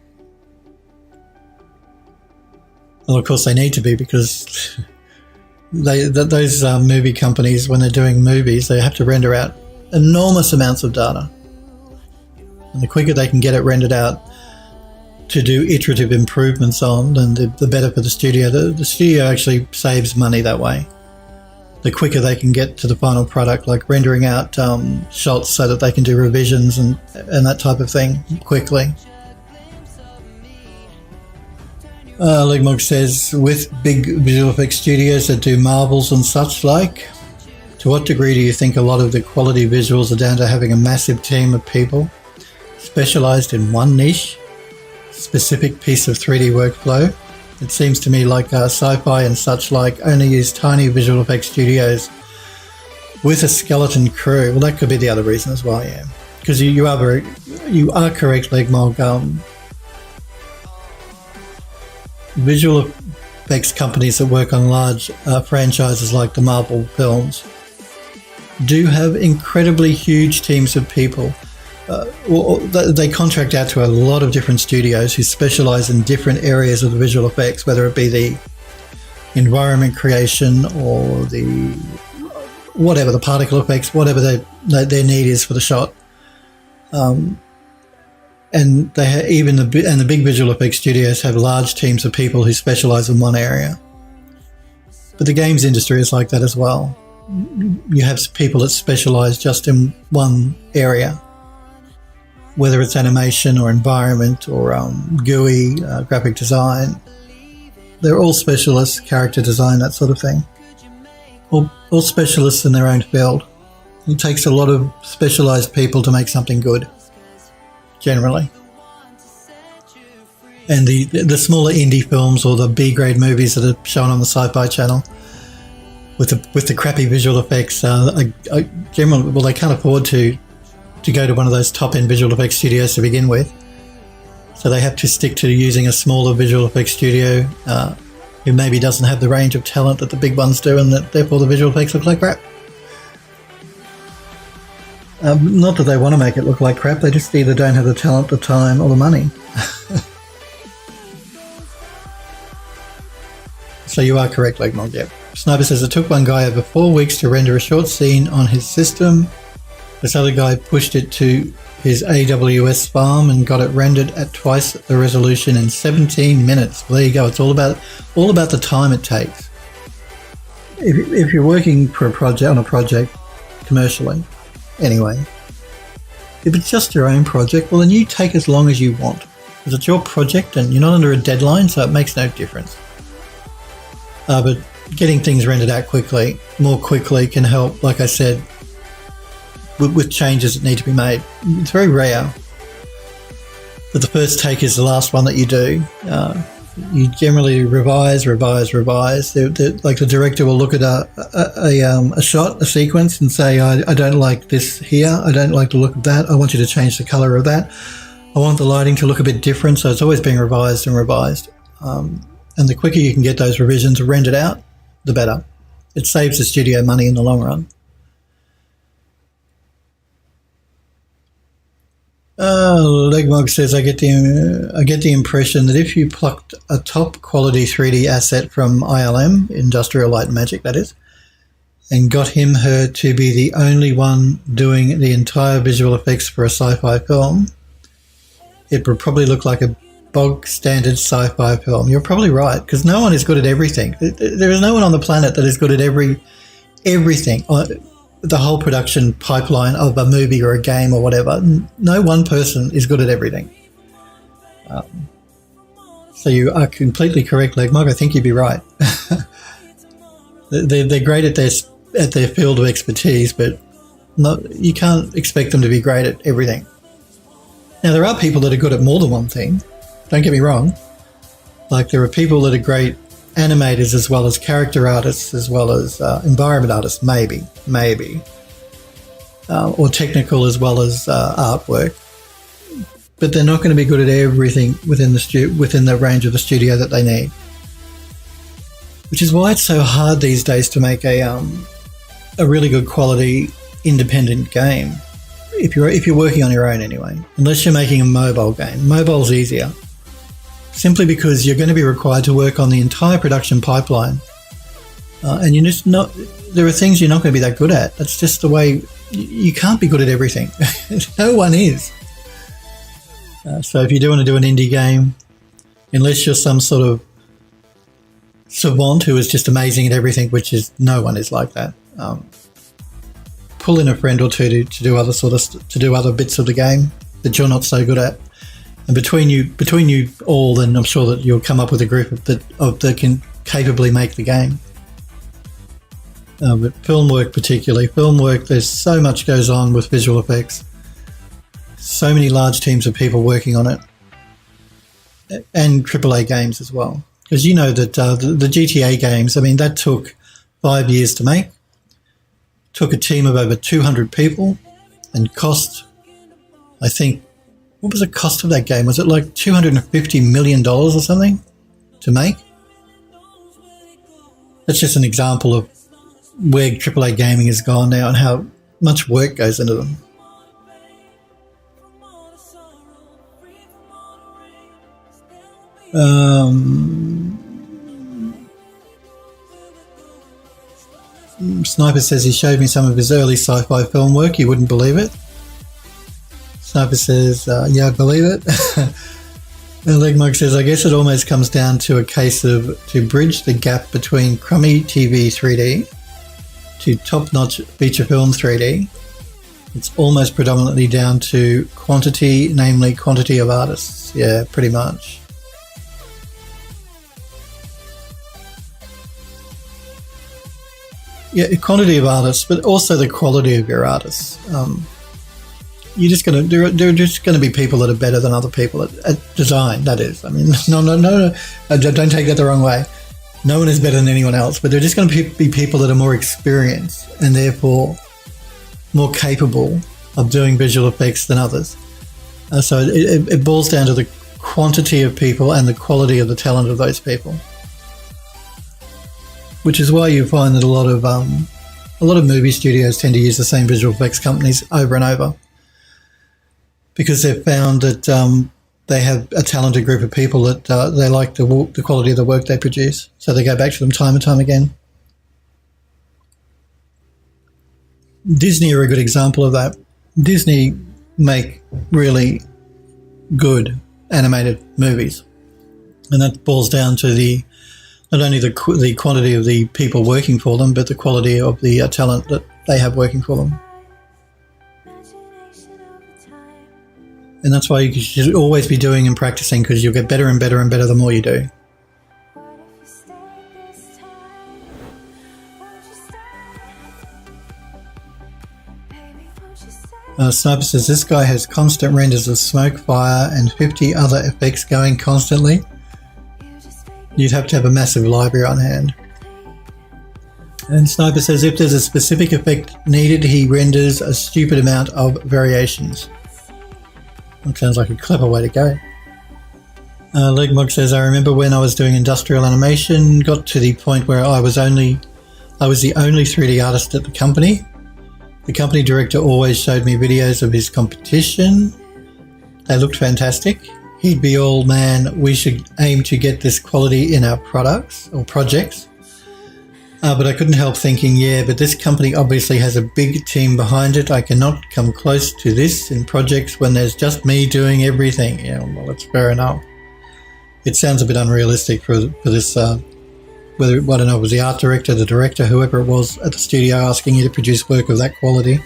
Well, of course they need to be, because those movie companies, when they're doing movies, they have to render out enormous amounts of data. And the quicker they can get it rendered out to do iterative improvements on, then the better for the studio. The studio actually saves money that way. The quicker they can get to the final product, like rendering out shots so that they can do revisions and that type of thing quickly. Legmog says, with big visual effects studios that do Marvels and such like, to what degree do you think a lot of the quality visuals are down to having a massive team of people specialised in one niche, specific piece of 3D workflow? It seems to me like sci-fi and such like only use tiny visual effects studios with a skeleton crew. Well, that could be the other reason as well, yeah. Because you are correct, Legmog. Visual effects companies that work on large franchises like the Marvel films do have incredibly huge teams of people. They contract out to a lot of different studios who specialize in different areas of the visual effects, whether it be the environment creation or the particle effects, whatever their need is for the shot. And they have, even the big visual effects studios have large teams of people who specialize in one area. But the games industry is like that as well. You have people that specialize just in one area, whether it's animation or environment or GUI, graphic design. They're all specialists, character design, that sort of thing. All specialists in their own field. It takes a lot of specialized people to make something good, generally. And the smaller indie films or the B-grade movies that are shown on the Sci-Fi Channel with the crappy visual effects, generally, well, they can't afford to go to one of those top-end visual effects studios to begin with. So they have to stick to using a smaller visual effects studio who maybe doesn't have the range of talent that the big ones do, and that therefore the visual effects look like crap. Not that they want to make it look like crap, they just either don't have the talent, the time, or the money. So you are correct, Legmog, yeah. Sniper says, it took one guy over 4 weeks to render a short scene on his system. This other guy pushed it to his AWS farm and got it rendered at twice the resolution in 17 minutes. Well, there you go. It's all about the time it takes. If you're working for on a project commercially, anyway, if it's just your own project, well, then you take as long as you want, because it's your project and you're not under a deadline, so it makes no difference. But getting things rendered out more quickly can help, like I said, with changes that need to be made. It's very rare that the first take is the last one that you do. You generally revise. Like the director will look at a shot, a sequence, and say, I don't like this here. I don't like the look of that. I want you to change the color of that. I want the lighting to look a bit different. So it's always being revised and revised. And the quicker you can get those revisions rendered out, the better. It saves the studio money in the long run. Legmog says, I get the impression that if you plucked a top quality 3D asset from ILM, Industrial Light and Magic that is, and got her to be the only one doing the entire visual effects for a sci-fi film, it would probably look like a bog standard sci-fi film. You're probably right, because no one is good at everything. There is no one on the planet that is good at everything. the whole production pipeline of a movie or a game or whatever. No one person is good at everything. So you are completely correct, Legmog. I think you'd be right. They're great at their field of expertise, but you can't expect them to be great at everything. Now, there are people that are good at more than one thing. Don't get me wrong. Like, there are people that are great animators as well as character artists as well as environment artists, maybe. Or technical as well as artwork. But they're not going to be good at everything within the range of the studio that they need. Which is why it's so hard these days to make a really good quality independent game. If you're working on your own anyway, unless you're making a mobile game. Mobile's easier. Simply because you're going to be required to work on the entire production pipeline. And you're just not, there are things you're not going to be that good at. That's just the way, you can't be good at everything. No one is. So if you do want to do an indie game, unless you're some sort of savant who is just amazing at everything, which is, no one is like that. Pull in a friend or two to do other bits of the game that you're not so good at. And between you all, then I'm sure that you'll come up with a group that can capably make the game. But film work particularly, there's so much goes on with visual effects. So many large teams of people working on it. And AAA games as well. Because you know that the GTA games, I mean, that took 5 years to make. Took a team of over 200 people and cost, I think, what was the cost of that game? Was it like $250 million or something to make? That's just an example of where AAA gaming has gone now and how much work goes into them. Sniper says he showed me some of his early sci-fi film work. You wouldn't believe it. Sniper says, yeah, I believe it. And Legmug says, I guess it almost comes down to a case of to bridge the gap between crummy TV 3D to top-notch feature film 3D. It's almost predominantly down to quantity, namely quantity of artists. Yeah, pretty much. Yeah, quantity of artists, but also the quality of your artists. There are just going to be people that are better than other people at design. That is, I mean, no. Don't take that the wrong way. No one is better than anyone else, but there are just going to be people that are more experienced and therefore more capable of doing visual effects than others. So it boils down to the quantity of people and the quality of the talent of those people. Which is why you find that a lot of movie studios tend to use the same visual effects companies over and over, because they've found that they have a talented group of people that they like the quality of the work they produce, so they go back to them time and time again. Disney are a good example of that. Disney make really good animated movies, and that boils down to not only the quantity of the people working for them, but the quality of the talent that they have working for them. And that's why you should always be doing and practicing, because you'll get better and better and better the more you do. Sniper says, this guy has constant renders of smoke, fire, and 50 other effects going constantly. You'd have to have a massive library on hand. And Sniper says, if there's a specific effect needed, he renders a stupid amount of variations. That sounds like a clever way to go. Legmog says, I remember when I was doing industrial animation, got to the point where I was the only 3D artist at the company. The company director always showed me videos of his competition. They looked fantastic. He'd be all, man, we should aim to get this quality in our products or projects. But I couldn't help thinking, yeah, but this company obviously has a big team behind it. I cannot come close to this in projects when there's just me doing everything. Yeah, well, that's fair enough. It sounds a bit unrealistic for this whether, I don't know, it was the art director, the director, whoever it was at the studio asking you to produce work of that quality.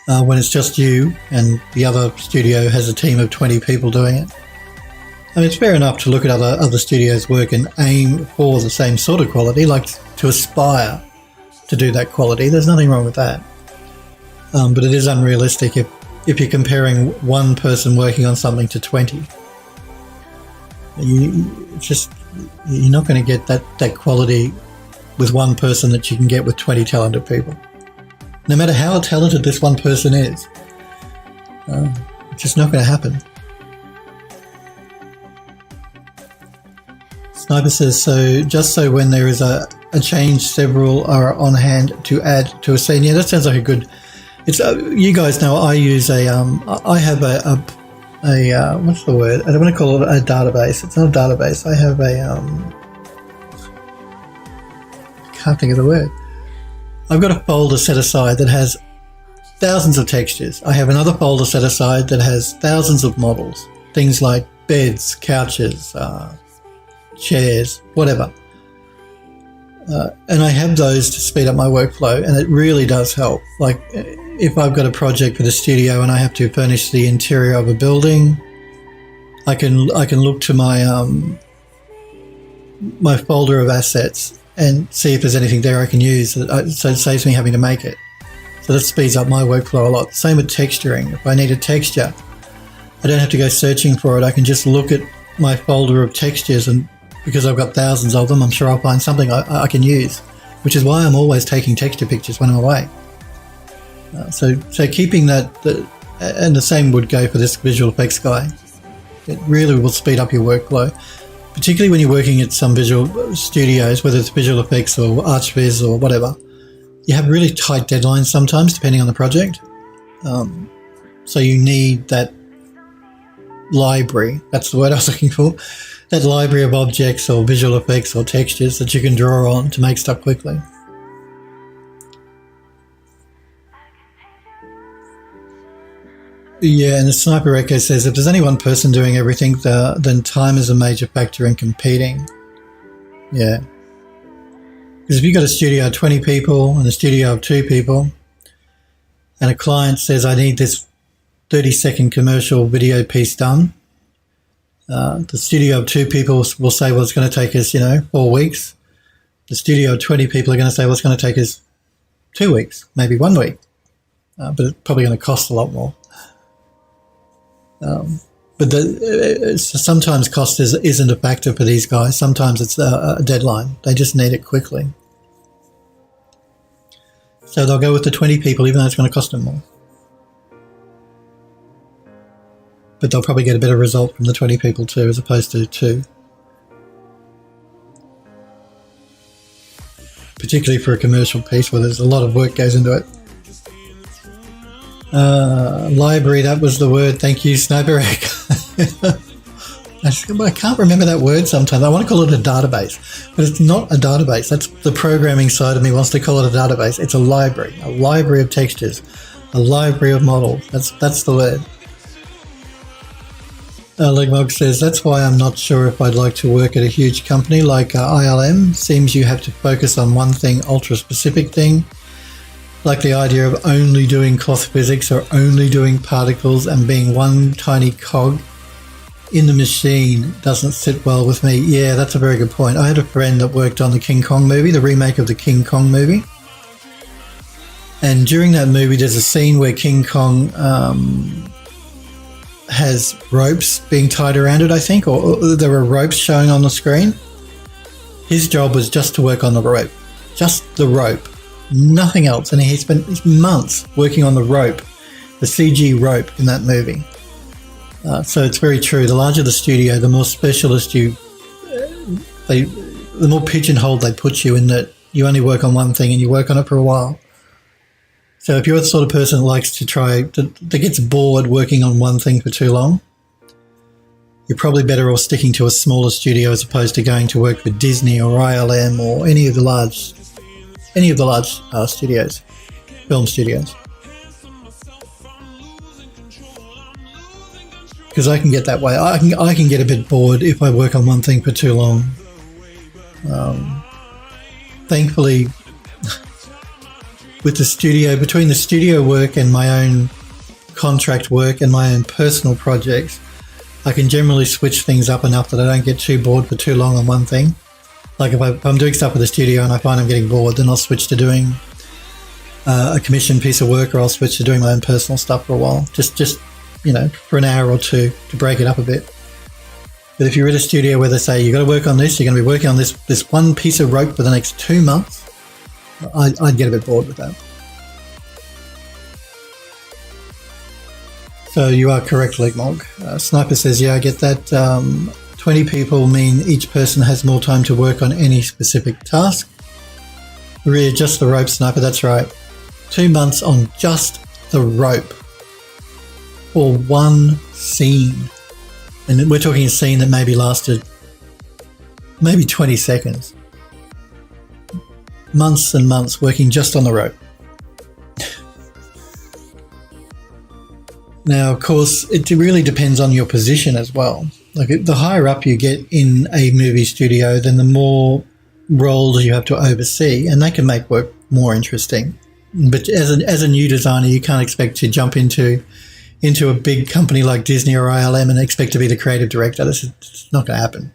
When it's just you and the other studio has a team of 20 people doing it. I mean, it's fair enough to look at other studios' work and aim for the same sort of quality, like to aspire to do that quality. There's nothing wrong with that. But it is unrealistic if you're comparing one person working on something to 20. You're not going to get that quality with one person that you can get with 20 talented people. No matter how talented this one person is, it's just not going to happen. Sniper says, so when there is a change, several are on hand to add to a scene. Yeah, that sounds like a good... It's you guys know I use I have a what's the word? I don't want to call it a database. It's not a database. I have I can't think of the word. I've got a folder set aside that has thousands of textures. I have another folder set aside that has thousands of models, things like beds, couches, chairs, whatever. And I have those to speed up my workflow, and it really does help. Like if I've got a project for the studio and I have to furnish the interior of a building, I can look to my folder of assets and see if there's anything there I can use. So it saves me having to make it. So that speeds up my workflow a lot. Same with texturing. If I need a texture, I don't have to go searching for it. I can just look at my folder of textures, and because I've got thousands of them, I'm sure I'll find something I can use, which is why I'm always taking texture pictures when I'm away. So keeping that, and the same would go for this visual effects guy. It really will speed up your workflow, particularly when you're working at some visual studios, whether it's visual effects or ArchViz or whatever. You have really tight deadlines sometimes, depending on the project. So you need that library, that's the word I was looking for, that library of objects or visual effects or textures that you can draw on to make stuff quickly. Yeah, and the Sniper Echo says, if there's only one person doing everything, then time is a major factor in competing. Yeah. Because if you've got a studio of 20 people and a studio of 2 people, and a client says, I need this 30-second commercial video piece done, the studio of 2 people will say, well, it's going to take us, 4 weeks. The studio of 20 people are going to say, well, it's going to take us 2 weeks, maybe 1 week. But it's probably going to cost a lot more. But sometimes cost isn't a factor for these guys. Sometimes it's a deadline. They just need it quickly. So they'll go with the 20 people, even though it's going to cost them more. But they'll probably get a better result from the 20 people too, as opposed to 2. Particularly for a commercial piece where there's a lot of work goes into it. Library, that was the word. Thank you, Sniper Egg. I can't remember that word sometimes. I want to call it a database, but it's not a database. That's the programming side of me wants to call it a database. It's a library of textures, a library of models. That's the word. Legmog says, that's why I'm not sure if I'd like to work at a huge company like ILM. Seems you have to focus on one thing, ultra-specific thing. Like the idea of only doing cloth physics or only doing particles and being one tiny cog in the machine doesn't sit well with me. Yeah, that's a very good point. I had a friend that worked on the King Kong movie, the remake of the King Kong movie. And during that movie, there's a scene where King Kong has ropes being tied around it, I think, or there were ropes showing on the screen. His job was just to work on the rope, just the rope. Nothing else, and he spent months working on the rope, the CG rope in that movie. So it's very true. The larger the studio, the more specialist the more pigeonholed they put you in that you only work on one thing and you work on it for a while. So if you're the sort of person that likes that gets bored working on one thing for too long, you're probably better off sticking to a smaller studio as opposed to going to work for Disney or ILM or any of the large studios, film studios. Because I can get that way. I can get a bit bored if I work on one thing for too long. Thankfully, with the studio, between the studio work and my own contract work and my own personal projects, I can generally switch things up enough that I don't get too bored for too long on one thing. Like if I'm doing stuff with the studio and I find I'm getting bored, then I'll switch to doing a commissioned piece of work, or I'll switch to doing my own personal stuff for a while, just for an hour or two to break it up a bit. But if you're at a studio where they say you've got to work on this, you're going to be working on this one piece of rope for the next 2 months, I'd get a bit bored with that. So you are correct, Legmog. Sniper says, yeah, I get that. 20 people mean each person has more time to work on any specific task. Readjust the rope, Sniper, that's right. 2 months on just the rope for one scene. And we're talking a scene that maybe lasted maybe 20 seconds. Months and months working just on the rope. Now, of course, it really depends on your position as well. Like the higher up you get in a movie studio, then the more roles you have to oversee, and they can make work more interesting. But as a new designer, you can't expect to jump into a big company like Disney or ILM and expect to be the creative director. It's not going to happen.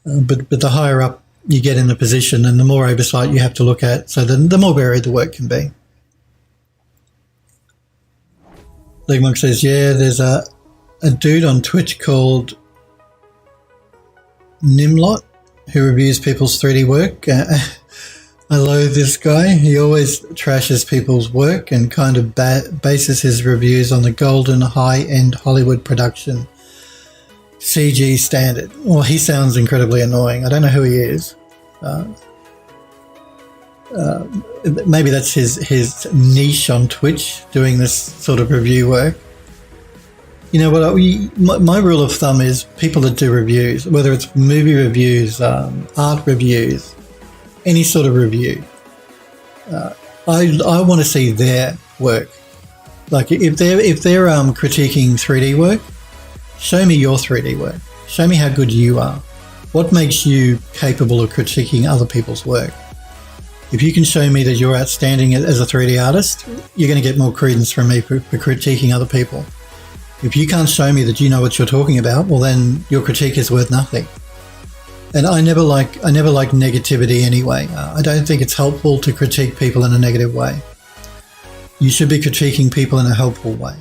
But the higher up you get in the position, and the more oversight you have to look at, so the more varied the work can be. Legmonk says, yeah, there's a dude on Twitch called Nimlot who reviews people's 3D work. I loathe this guy. He always trashes people's work and kind of bases his reviews on the golden high-end Hollywood production CG standard. Well, he sounds incredibly annoying. I don't know who he is. Maybe that's his niche on Twitch, doing this sort of review work. You know what? My rule of thumb is people that do reviews, whether it's movie reviews, art reviews, any sort of review, I want to see their work. Like if they're critiquing 3D work, show me your 3D work. Show me how good you are. What makes you capable of critiquing other people's work? If you can show me that you're outstanding as a 3D artist, you're going to get more credence from me for critiquing other people. If you can't show me that you know what you're talking about, well then your critique is worth nothing. And I never like negativity anyway. I don't think it's helpful to critique people in a negative way. You should be critiquing people in a helpful way.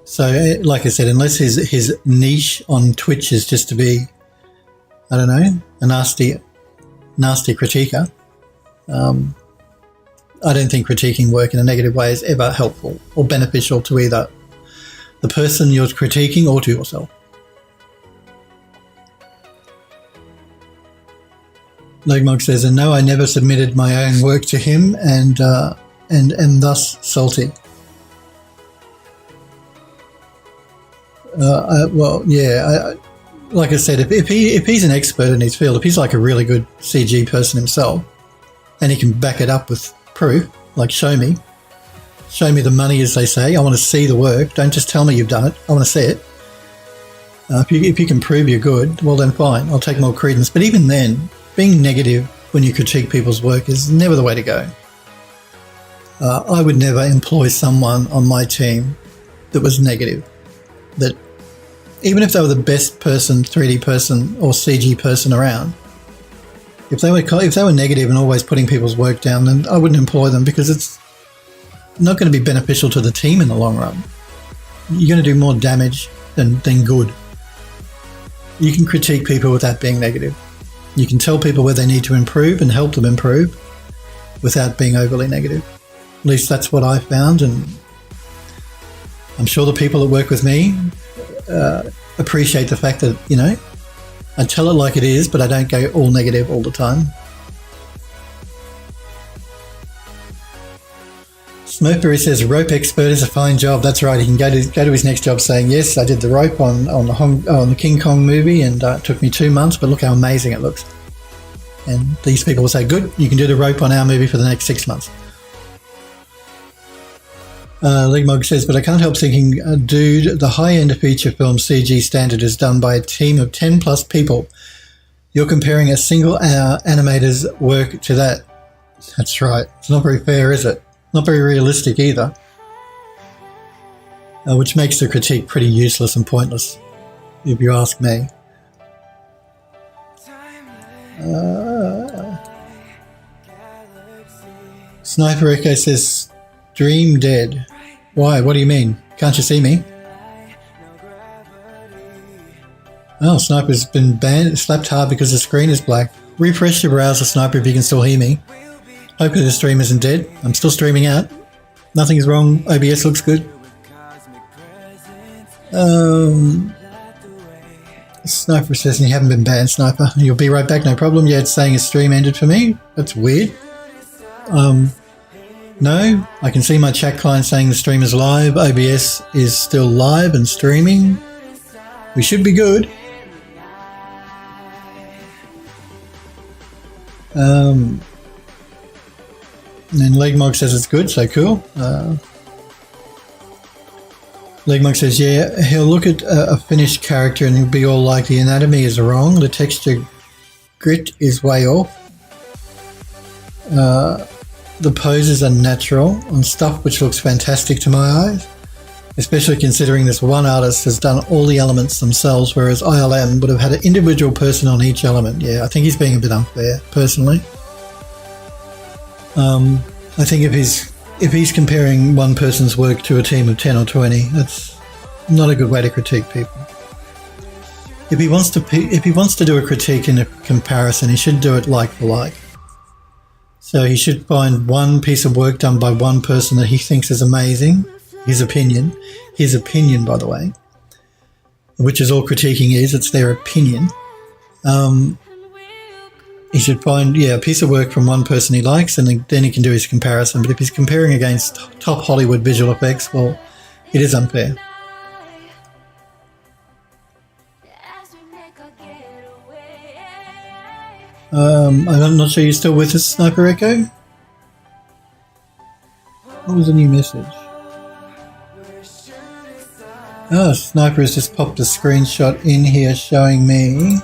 So, like I said, unless his niche on Twitch is just to be, I don't know, a nasty critiquer, I don't think critiquing work in a negative way is ever helpful or beneficial to either the person you're critiquing or to yourself. Legmog says, and no, I never submitted my own work to him and thus salty. Like I said, if he's an expert in his field, if he's like a really good CG person himself, and he can back it up with proof, like show me the money, as they say. I want to see the work. Don't just tell me you've done it. I want to see it. If you can prove you're good, well then fine, I'll take more credence. But even then, being negative when you critique people's work is never the way to go. I would never employ someone on my team that was negative. That even if they were the best person, 3D person or CG person around, if they were negative and always putting people's work down, then I wouldn't employ them, because it's not going to be beneficial to the team in the long run. You're going to do more damage than good. You can critique people without being negative. You can tell people where they need to improve and help them improve without being overly negative. At least that's what I found, and I'm sure the people that work with me appreciate the fact that, you know, I tell it like it is, but I don't go all negative all the time. Smurfberry says, rope expert is a fine job. That's right. He can go to his next job saying, yes, I did the rope on the King Kong movie, and it took me 2 months, but look how amazing it looks. And these people will say, good, you can do the rope on our movie for the next 6 months. Ligmog says, but I can't help thinking, dude, the high-end feature film CG standard is done by a team of 10 plus people You're comparing a single animator's work to that. That's right. It's not very fair, is it? Not very realistic either. Which makes the critique pretty useless and pointless, if you ask me. Sniper Echo says, Dream dead. Why? What do you mean? Can't you see me? Oh, Sniper's been banned, slapped hard because the screen is black. Refresh your browser, Sniper, if you can still hear me. Hopefully the stream isn't dead. I'm still streaming out. Nothing's wrong. OBS looks good. Sniper says, you haven't been banned, Sniper. You'll be right back, no problem. Yeah, it's saying a stream ended for me. That's weird. No, I can see my chat client saying the stream is live. OBS is still live and streaming. We should be good. And then Legmog says it's good, so cool. Legmog says, yeah, he'll look at a finished character and he'll be all like, the anatomy is wrong, the texture grit is way off, the poses are natural on stuff which looks fantastic to my eyes, especially considering this one artist has done all the elements themselves, whereas ILM would have had an individual person on each element. Yeah, I think he's being a bit unfair, personally. I think if he's comparing one person's work to a team of 10 or 20, that's not a good way to critique people. If he wants to do a critique and a comparison, he should do it like for like. So he should find one piece of work done by one person that he thinks is amazing, his opinion, by the way, which is all critiquing is, it's their opinion. He should find, a piece of work from one person he likes, and then he can do his comparison. But if he's comparing against top Hollywood visual effects, well, it is unfair. I'm not sure you're still with us, Sniper Echo. What was the new message? Oh, Sniper has just popped a screenshot in here showing me.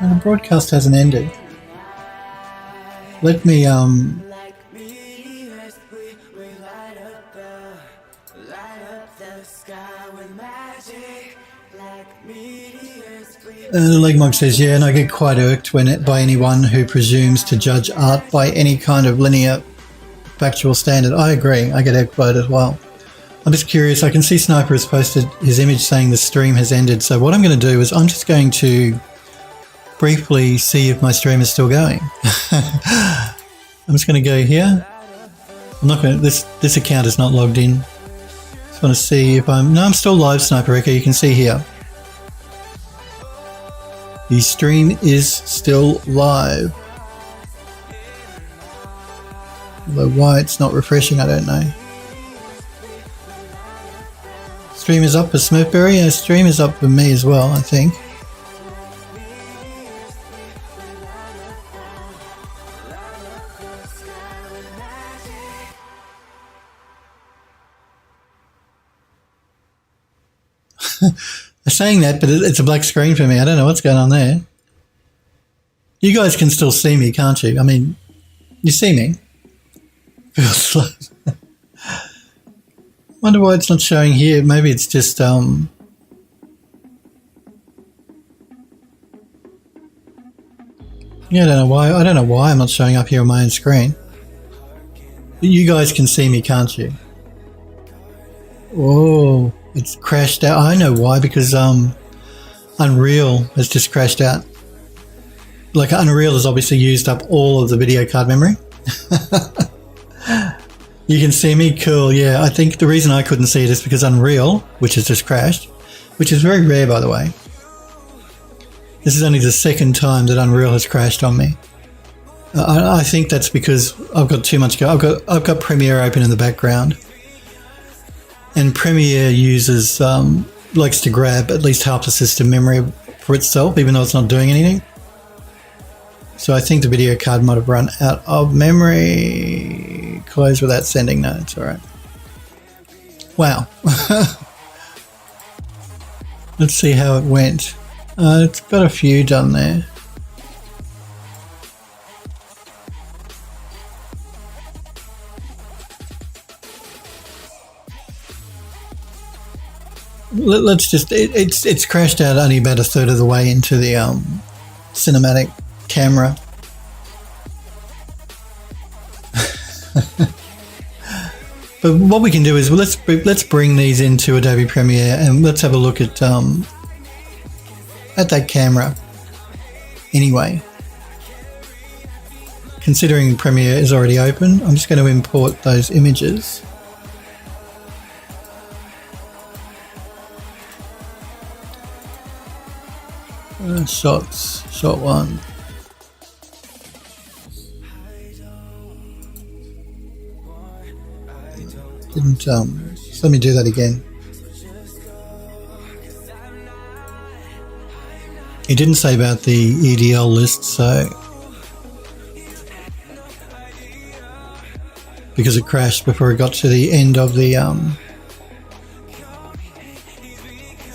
And the broadcast hasn't ended. Let me Legmog says, yeah, and I get quite irked by anyone who presumes to judge art by any kind of linear factual standard. I agree. I get irked by it as well. I'm just curious. I can see Sniper has posted his image saying the stream has ended. So what I'm going to do is I'm just going to briefly see if my stream is still going. I'm just going to go here. I'm not going to, this account is not logged in. Just want to see if I'm still live, Sniper Echo. You can see here. The stream is still live. Although why it's not refreshing, I don't know. Stream is up for Smurfberry. Yeah, stream is up for me as well, I think. They're saying that, but it's a black screen for me. I don't know what's going on there. You guys can still see me, can't you? I mean, you see me. Feels slow. Wonder why it's not showing here. Maybe it's just yeah, I don't know why I'm not showing up here on my own screen. But you guys can see me, can't you? Oh, it's crashed out. I know why, because Unreal has just crashed out. Like, Unreal has obviously used up all of the video card memory. You can see me? Cool, yeah. I think the reason I couldn't see it is because Unreal, which has just crashed, which is very rare, by the way. This is only the second time that Unreal has crashed on me. I think that's because I've got too much I've got Premiere open in the background. And Premiere uses, likes to grab at least half the system memory for itself, even though it's not doing anything. So I think the video card might have run out of memory. Close without sending. No, it's all right. Wow. Let's see how it went. It's got a few done there. Let's just, it's crashed out only about a third of the way into the cinematic camera. But what we can do is, well, let's bring these into Adobe Premiere and let's have a look at that camera. Anyway, considering Premiere is already open, I'm just going to import those images. Shots, shot one. Didn't just let me do that again. It didn't say about the EDL list, so because it crashed before it got to the end of the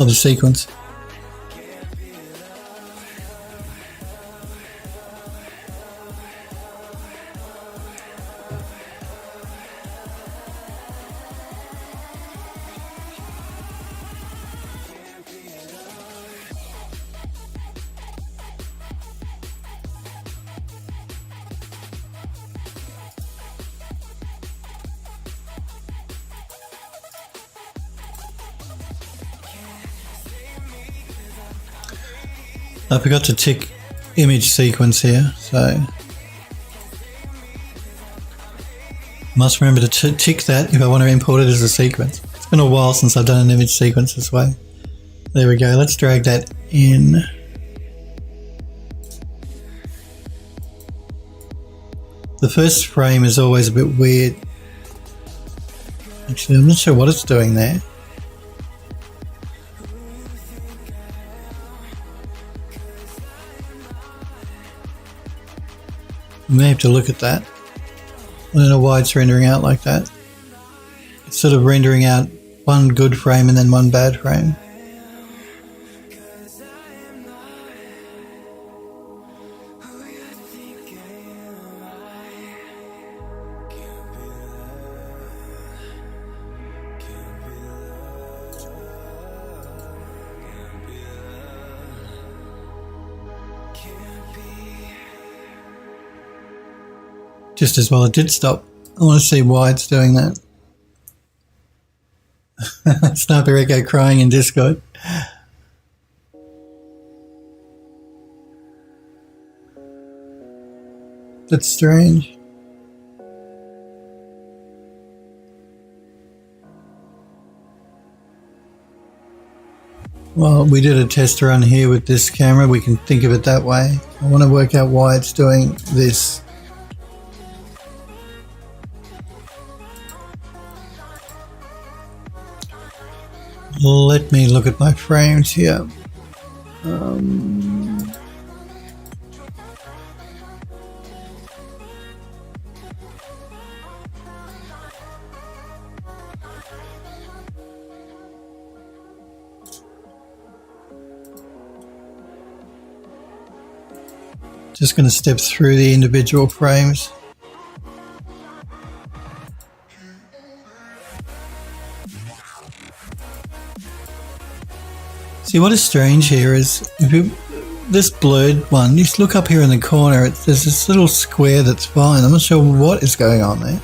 sequence. I forgot to tick image sequence here, so must remember to tick that if I want to import it as a sequence. It's been a while since I've done an image sequence this way. There we go, let's drag that in. The first frame is always a bit weird. Actually, I'm not sure what it's doing there. We may have to look at that. I don't know why it's rendering out like that. It's sort of rendering out one good frame and then one bad frame. Just as well it did stop. I want to see why it's doing that. Sniper Echo crying in Discord. That's strange. Well, we did a test run here with this camera. We can think of it that way. I want to work out why it's doing this. Let me look at my frames here. Just going to step through the individual frames. See, what is strange here is this blurred one, you just look up here in the corner, there's this little square that's fine. I'm not sure what is going on there.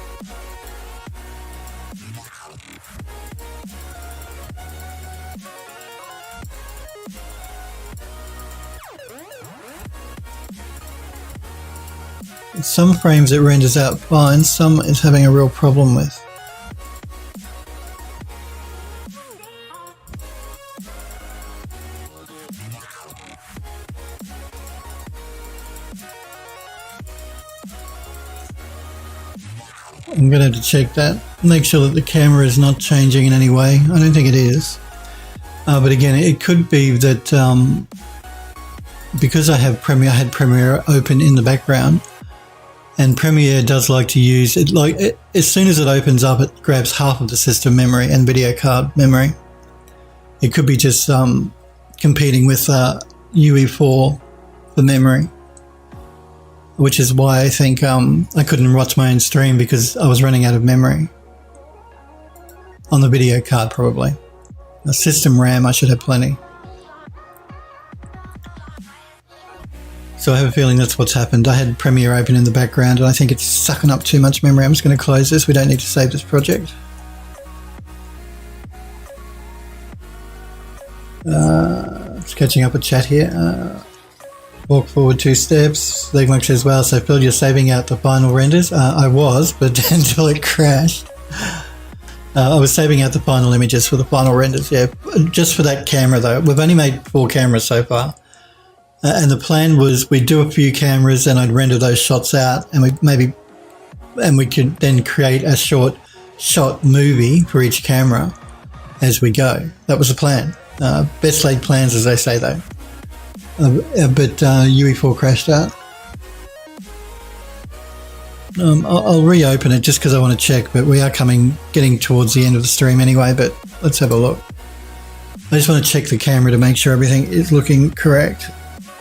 Some frames it renders out fine, some it's having a real problem with. I'm going to have to check that, make sure that the camera is not changing in any way. I don't think it is. But again, it could be that because I had Premiere open in the background, and Premiere does like to use it, as soon as it opens up, it grabs half of the system memory and video card memory. It could be just competing with UE4 for memory, which is why I think I couldn't watch my own stream because I was running out of memory on the video card probably. The system RAM, I should have plenty. So I have a feeling that's what's happened. I had Premiere open in the background and I think it's sucking up too much memory. I'm just going to close this. We don't need to save this project. Just catching up a chat here. Walk forward 2 steps. Legmark says, well, so Phil, you're saving out the final renders? I was, but until it crashed. I was saving out the final images for the final renders, yeah. Just for that camera though. We've only made 4 cameras so far. And the plan was we'd do a few cameras and I'd render those shots out and we could then create a short shot movie for each camera as we go. That was the plan. Best laid plans, as they say though. But UE4 crashed out. I'll reopen it just because I want to check, but we are getting towards the end of the stream anyway, but let's have a look. I just want to check the camera to make sure everything is looking correct.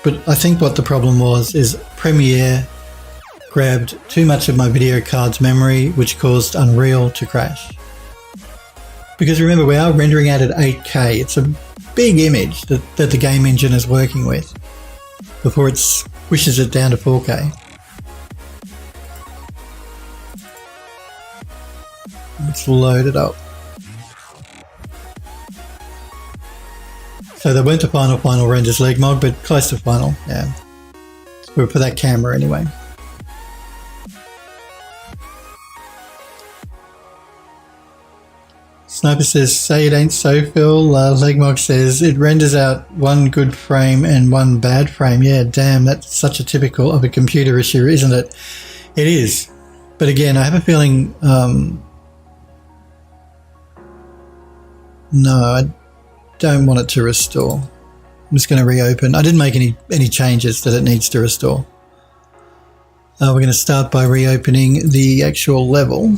But I think what the problem was is Premiere grabbed too much of my video card's memory, which caused Unreal to crash. Because remember, we are rendering out at 8K. It's a big image that the game engine is working with before it squishes it down to 4K. Let's load it up. So they weren't the final renders leg mod, but close to final, yeah. For that camera anyway. Sniper says, say it ain't so, Phil. Legmog says, it renders out 1 good frame and 1 bad frame. Yeah, damn, that's such a typical of a computer issue, isn't it? It is. But again, I have a feeling... no, I don't want it to restore. I'm just going to reopen. I didn't make any changes that it needs to restore. We're going to start by reopening the actual level.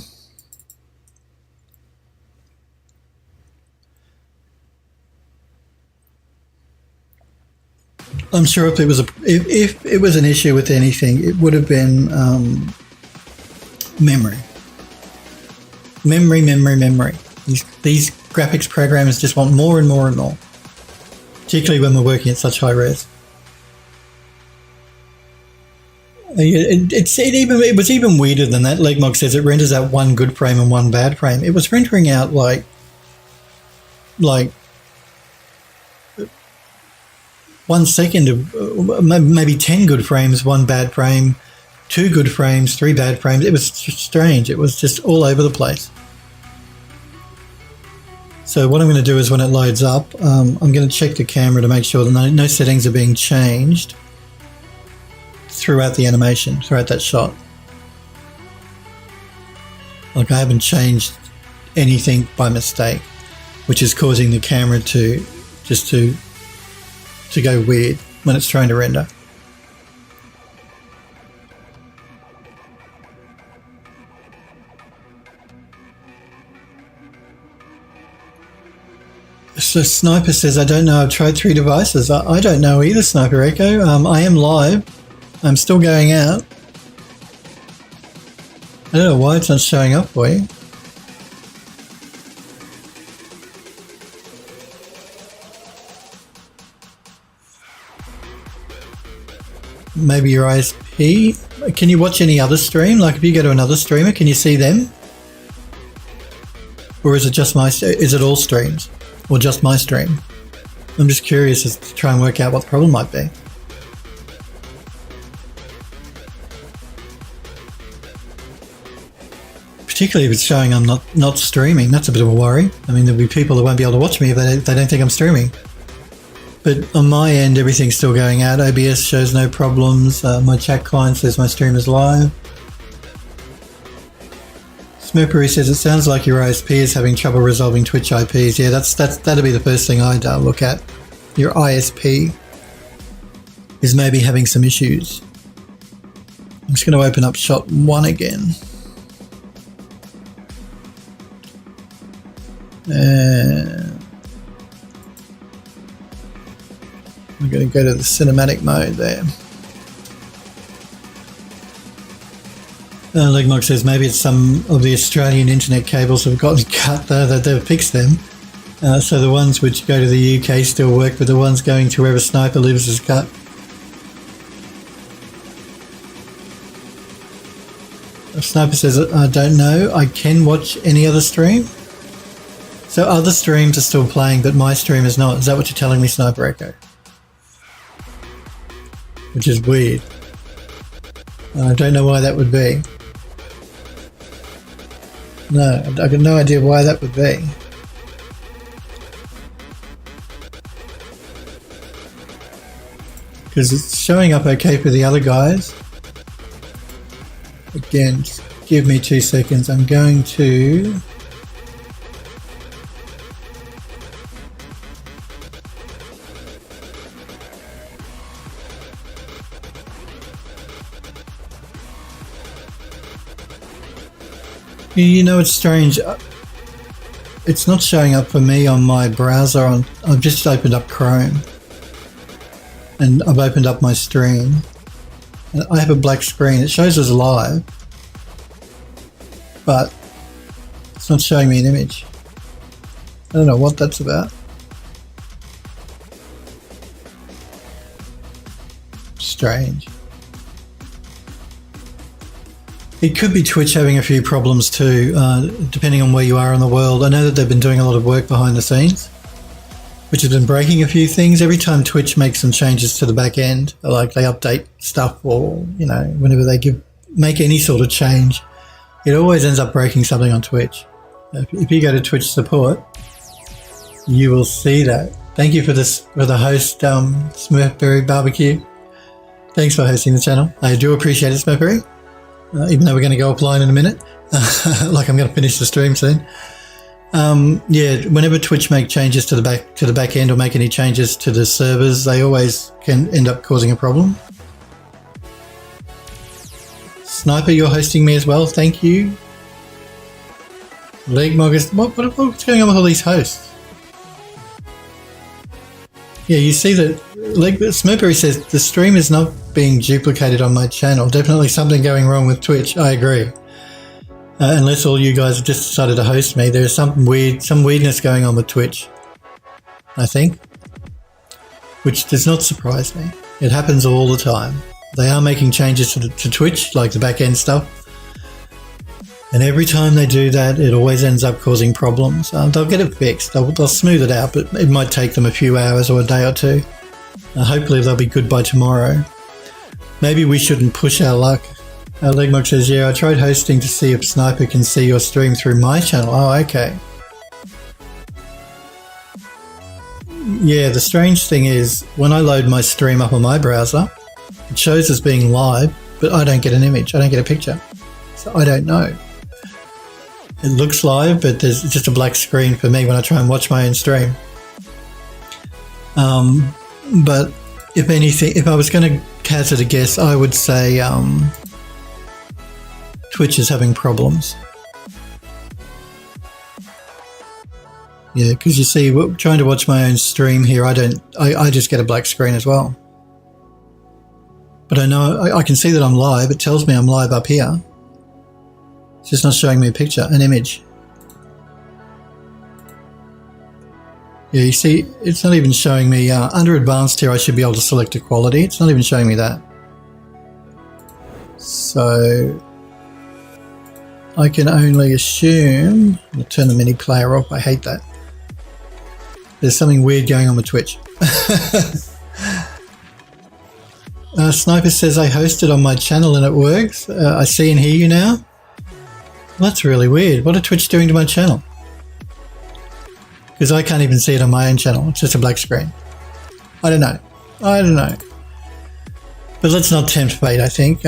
I'm sure if it was an issue with anything, it would have been memory. Memory. These graphics programmers just want more and more and more, particularly when we're working at such high res. It was even weirder than that. Legmog says it renders out 1 good frame and 1 bad frame. It was rendering out like 1 second of maybe 10 good frames, 1 bad frame, 2 good frames, 3 bad frames. It was strange. It was just all over the place. So what I'm going to do is when it loads up, I'm going to check the camera to make sure that no settings are being changed throughout the animation, throughout that shot. Like I haven't changed anything by mistake, which is causing the camera to go weird when it's trying to render. So Sniper says, I don't know, I've tried 3 devices. I don't know either, Sniper Echo. I am live. I'm still going out. I don't know why it's not showing up for you. Maybe your ISP? Can you watch any other stream? Like if you go to another streamer, can you see them? Or is it just is it all streams? Or just my stream? I'm just curious as to try and work out what the problem might be. Particularly if it's showing I'm not streaming, that's a bit of a worry. I mean, there'll be people that won't be able to watch me if they don't think I'm streaming. But on my end, everything's still going out. OBS shows no problems. My chat client says my stream is live. Smurpery says, it sounds like your ISP is having trouble resolving Twitch IPs. Yeah, that'll be the first thing I'd look at. Your ISP is maybe having some issues. I'm just going to open up shot 1 again. I'm going to go to the cinematic mode there. Legmog says maybe it's some of the Australian internet cables have gotten cut, though, that they've fixed them. So the ones which go to the UK still work, but the ones going to wherever Sniper lives is cut. Sniper says, I don't know. I can watch any other stream. So other streams are still playing, but my stream is not. Is that what you're telling me, Sniper Echo? Which is weird. I don't know why that would be. No, I've got no idea why that would be. Because it's showing up okay for the other guys. Again, just give me 2 seconds. I'm going to... You know, it's strange. It's not showing up for me on my browser. I've just opened up Chrome. And I've opened up my stream. And I have a black screen. It shows as live. But it's not showing me an image. I don't know what that's about. Strange. It could be Twitch having a few problems too, depending on where you are in the world. I know that they've been doing a lot of work behind the scenes, which has been breaking a few things. Every time Twitch makes some changes to the back end, like they update stuff or, you know, whenever they make any sort of change, it always ends up breaking something on Twitch. If you go to Twitch support, you will see that. Thank you for the host, Smurfberry Barbecue. Thanks for hosting the channel. I do appreciate it, Smurfberry. Even though we're going to go offline in a minute, like I'm going to finish the stream soon. Yeah, whenever Twitch make changes to the back end or make any changes to the servers, they always can end up causing a problem. Sniper, you're hosting me as well. Thank you. Legmog is what's going on with all these hosts? Yeah, you see that Smurfberry says the stream is not being duplicated on my channel. Definitely something going wrong with Twitch. I agree. Unless all you guys have just decided to host me, there's some weirdness going on with Twitch, I think, which does not surprise me. It happens all the time. They are making changes to Twitch, like the back end stuff. And every time they do that, it always ends up causing problems. They'll get it fixed. They'll smooth it out, but it might take them a few hours or a day or two. Hopefully they'll be good by tomorrow. Maybe we shouldn't push our luck. Legmog says, yeah, I tried hosting to see if Sniper can see your stream through my channel. Oh, okay. Yeah, the strange thing is, when I load my stream up on my browser, it shows as being live, but I don't get an image. I don't get a picture. So I don't know. It looks live, but there's just a black screen for me when I try and watch my own stream. But if anything, if I was going to hazard a guess, I would say Twitch is having problems. Yeah, because you see, trying to watch my own stream here, I just get a black screen as well. But I know, I can see that I'm live. It tells me I'm live up here. It's just not showing me a picture, an image. Yeah, you see, it's not even showing me, under advanced here I should be able to select a quality. It's not even showing me that. So, I can only assume, I'll turn the mini player off, I hate that. There's something weird going on with Twitch. Sniper says I hosted on my channel and it works. I see and hear you now. Well, that's really weird. What are Twitch doing to my channel? Because I can't even see it on my own channel. It's just a black screen. I don't know. But let's not tempt fate, I think.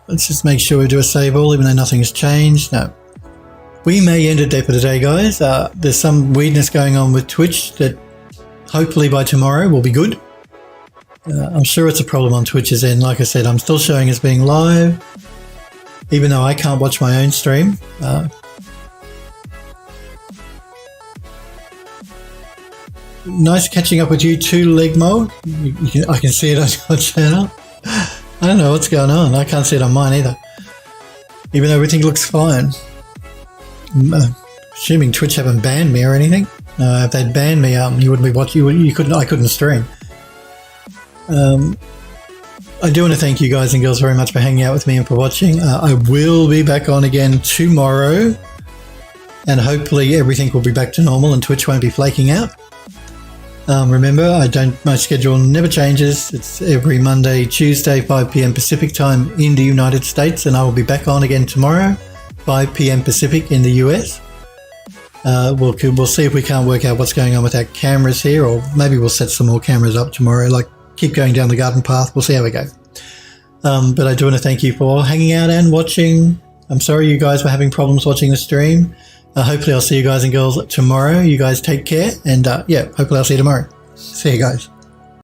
Let's just make sure we do a save all, even though nothing's changed. No. We may end it there for today, guys. There's some weirdness going on with Twitch that hopefully by tomorrow will be good. I'm sure it's a problem on Twitch's end. Like I said, I'm still showing as being live, even though I can't watch my own stream. nice catching up with you too, Leg Mold. I can see it on your channel. I don't know what's going on. I can't see it on mine either. Even though everything looks fine. Assuming Twitch haven't banned me or anything. No, if they'd banned me, you wouldn't be watching. I couldn't stream. I do want to thank you guys and girls very much for hanging out with me and for watching. I will be back on again tomorrow, and hopefully everything will be back to normal and Twitch won't be flaking out. Remember, my schedule never changes. It's every Monday, Tuesday, 5 p.m. Pacific time in the United States, and I will be back on again tomorrow, 5 p.m. Pacific in the US. We'll see if we can't work out what's going on with our cameras here, or maybe we'll set some more cameras up tomorrow, like keep going down the garden path. We'll see how we go. But I do want to thank you for hanging out and watching. I'm sorry you guys were having problems watching the stream. Hopefully I'll see you guys and girls tomorrow. You guys take care, and yeah, hopefully I'll see you tomorrow. See you guys.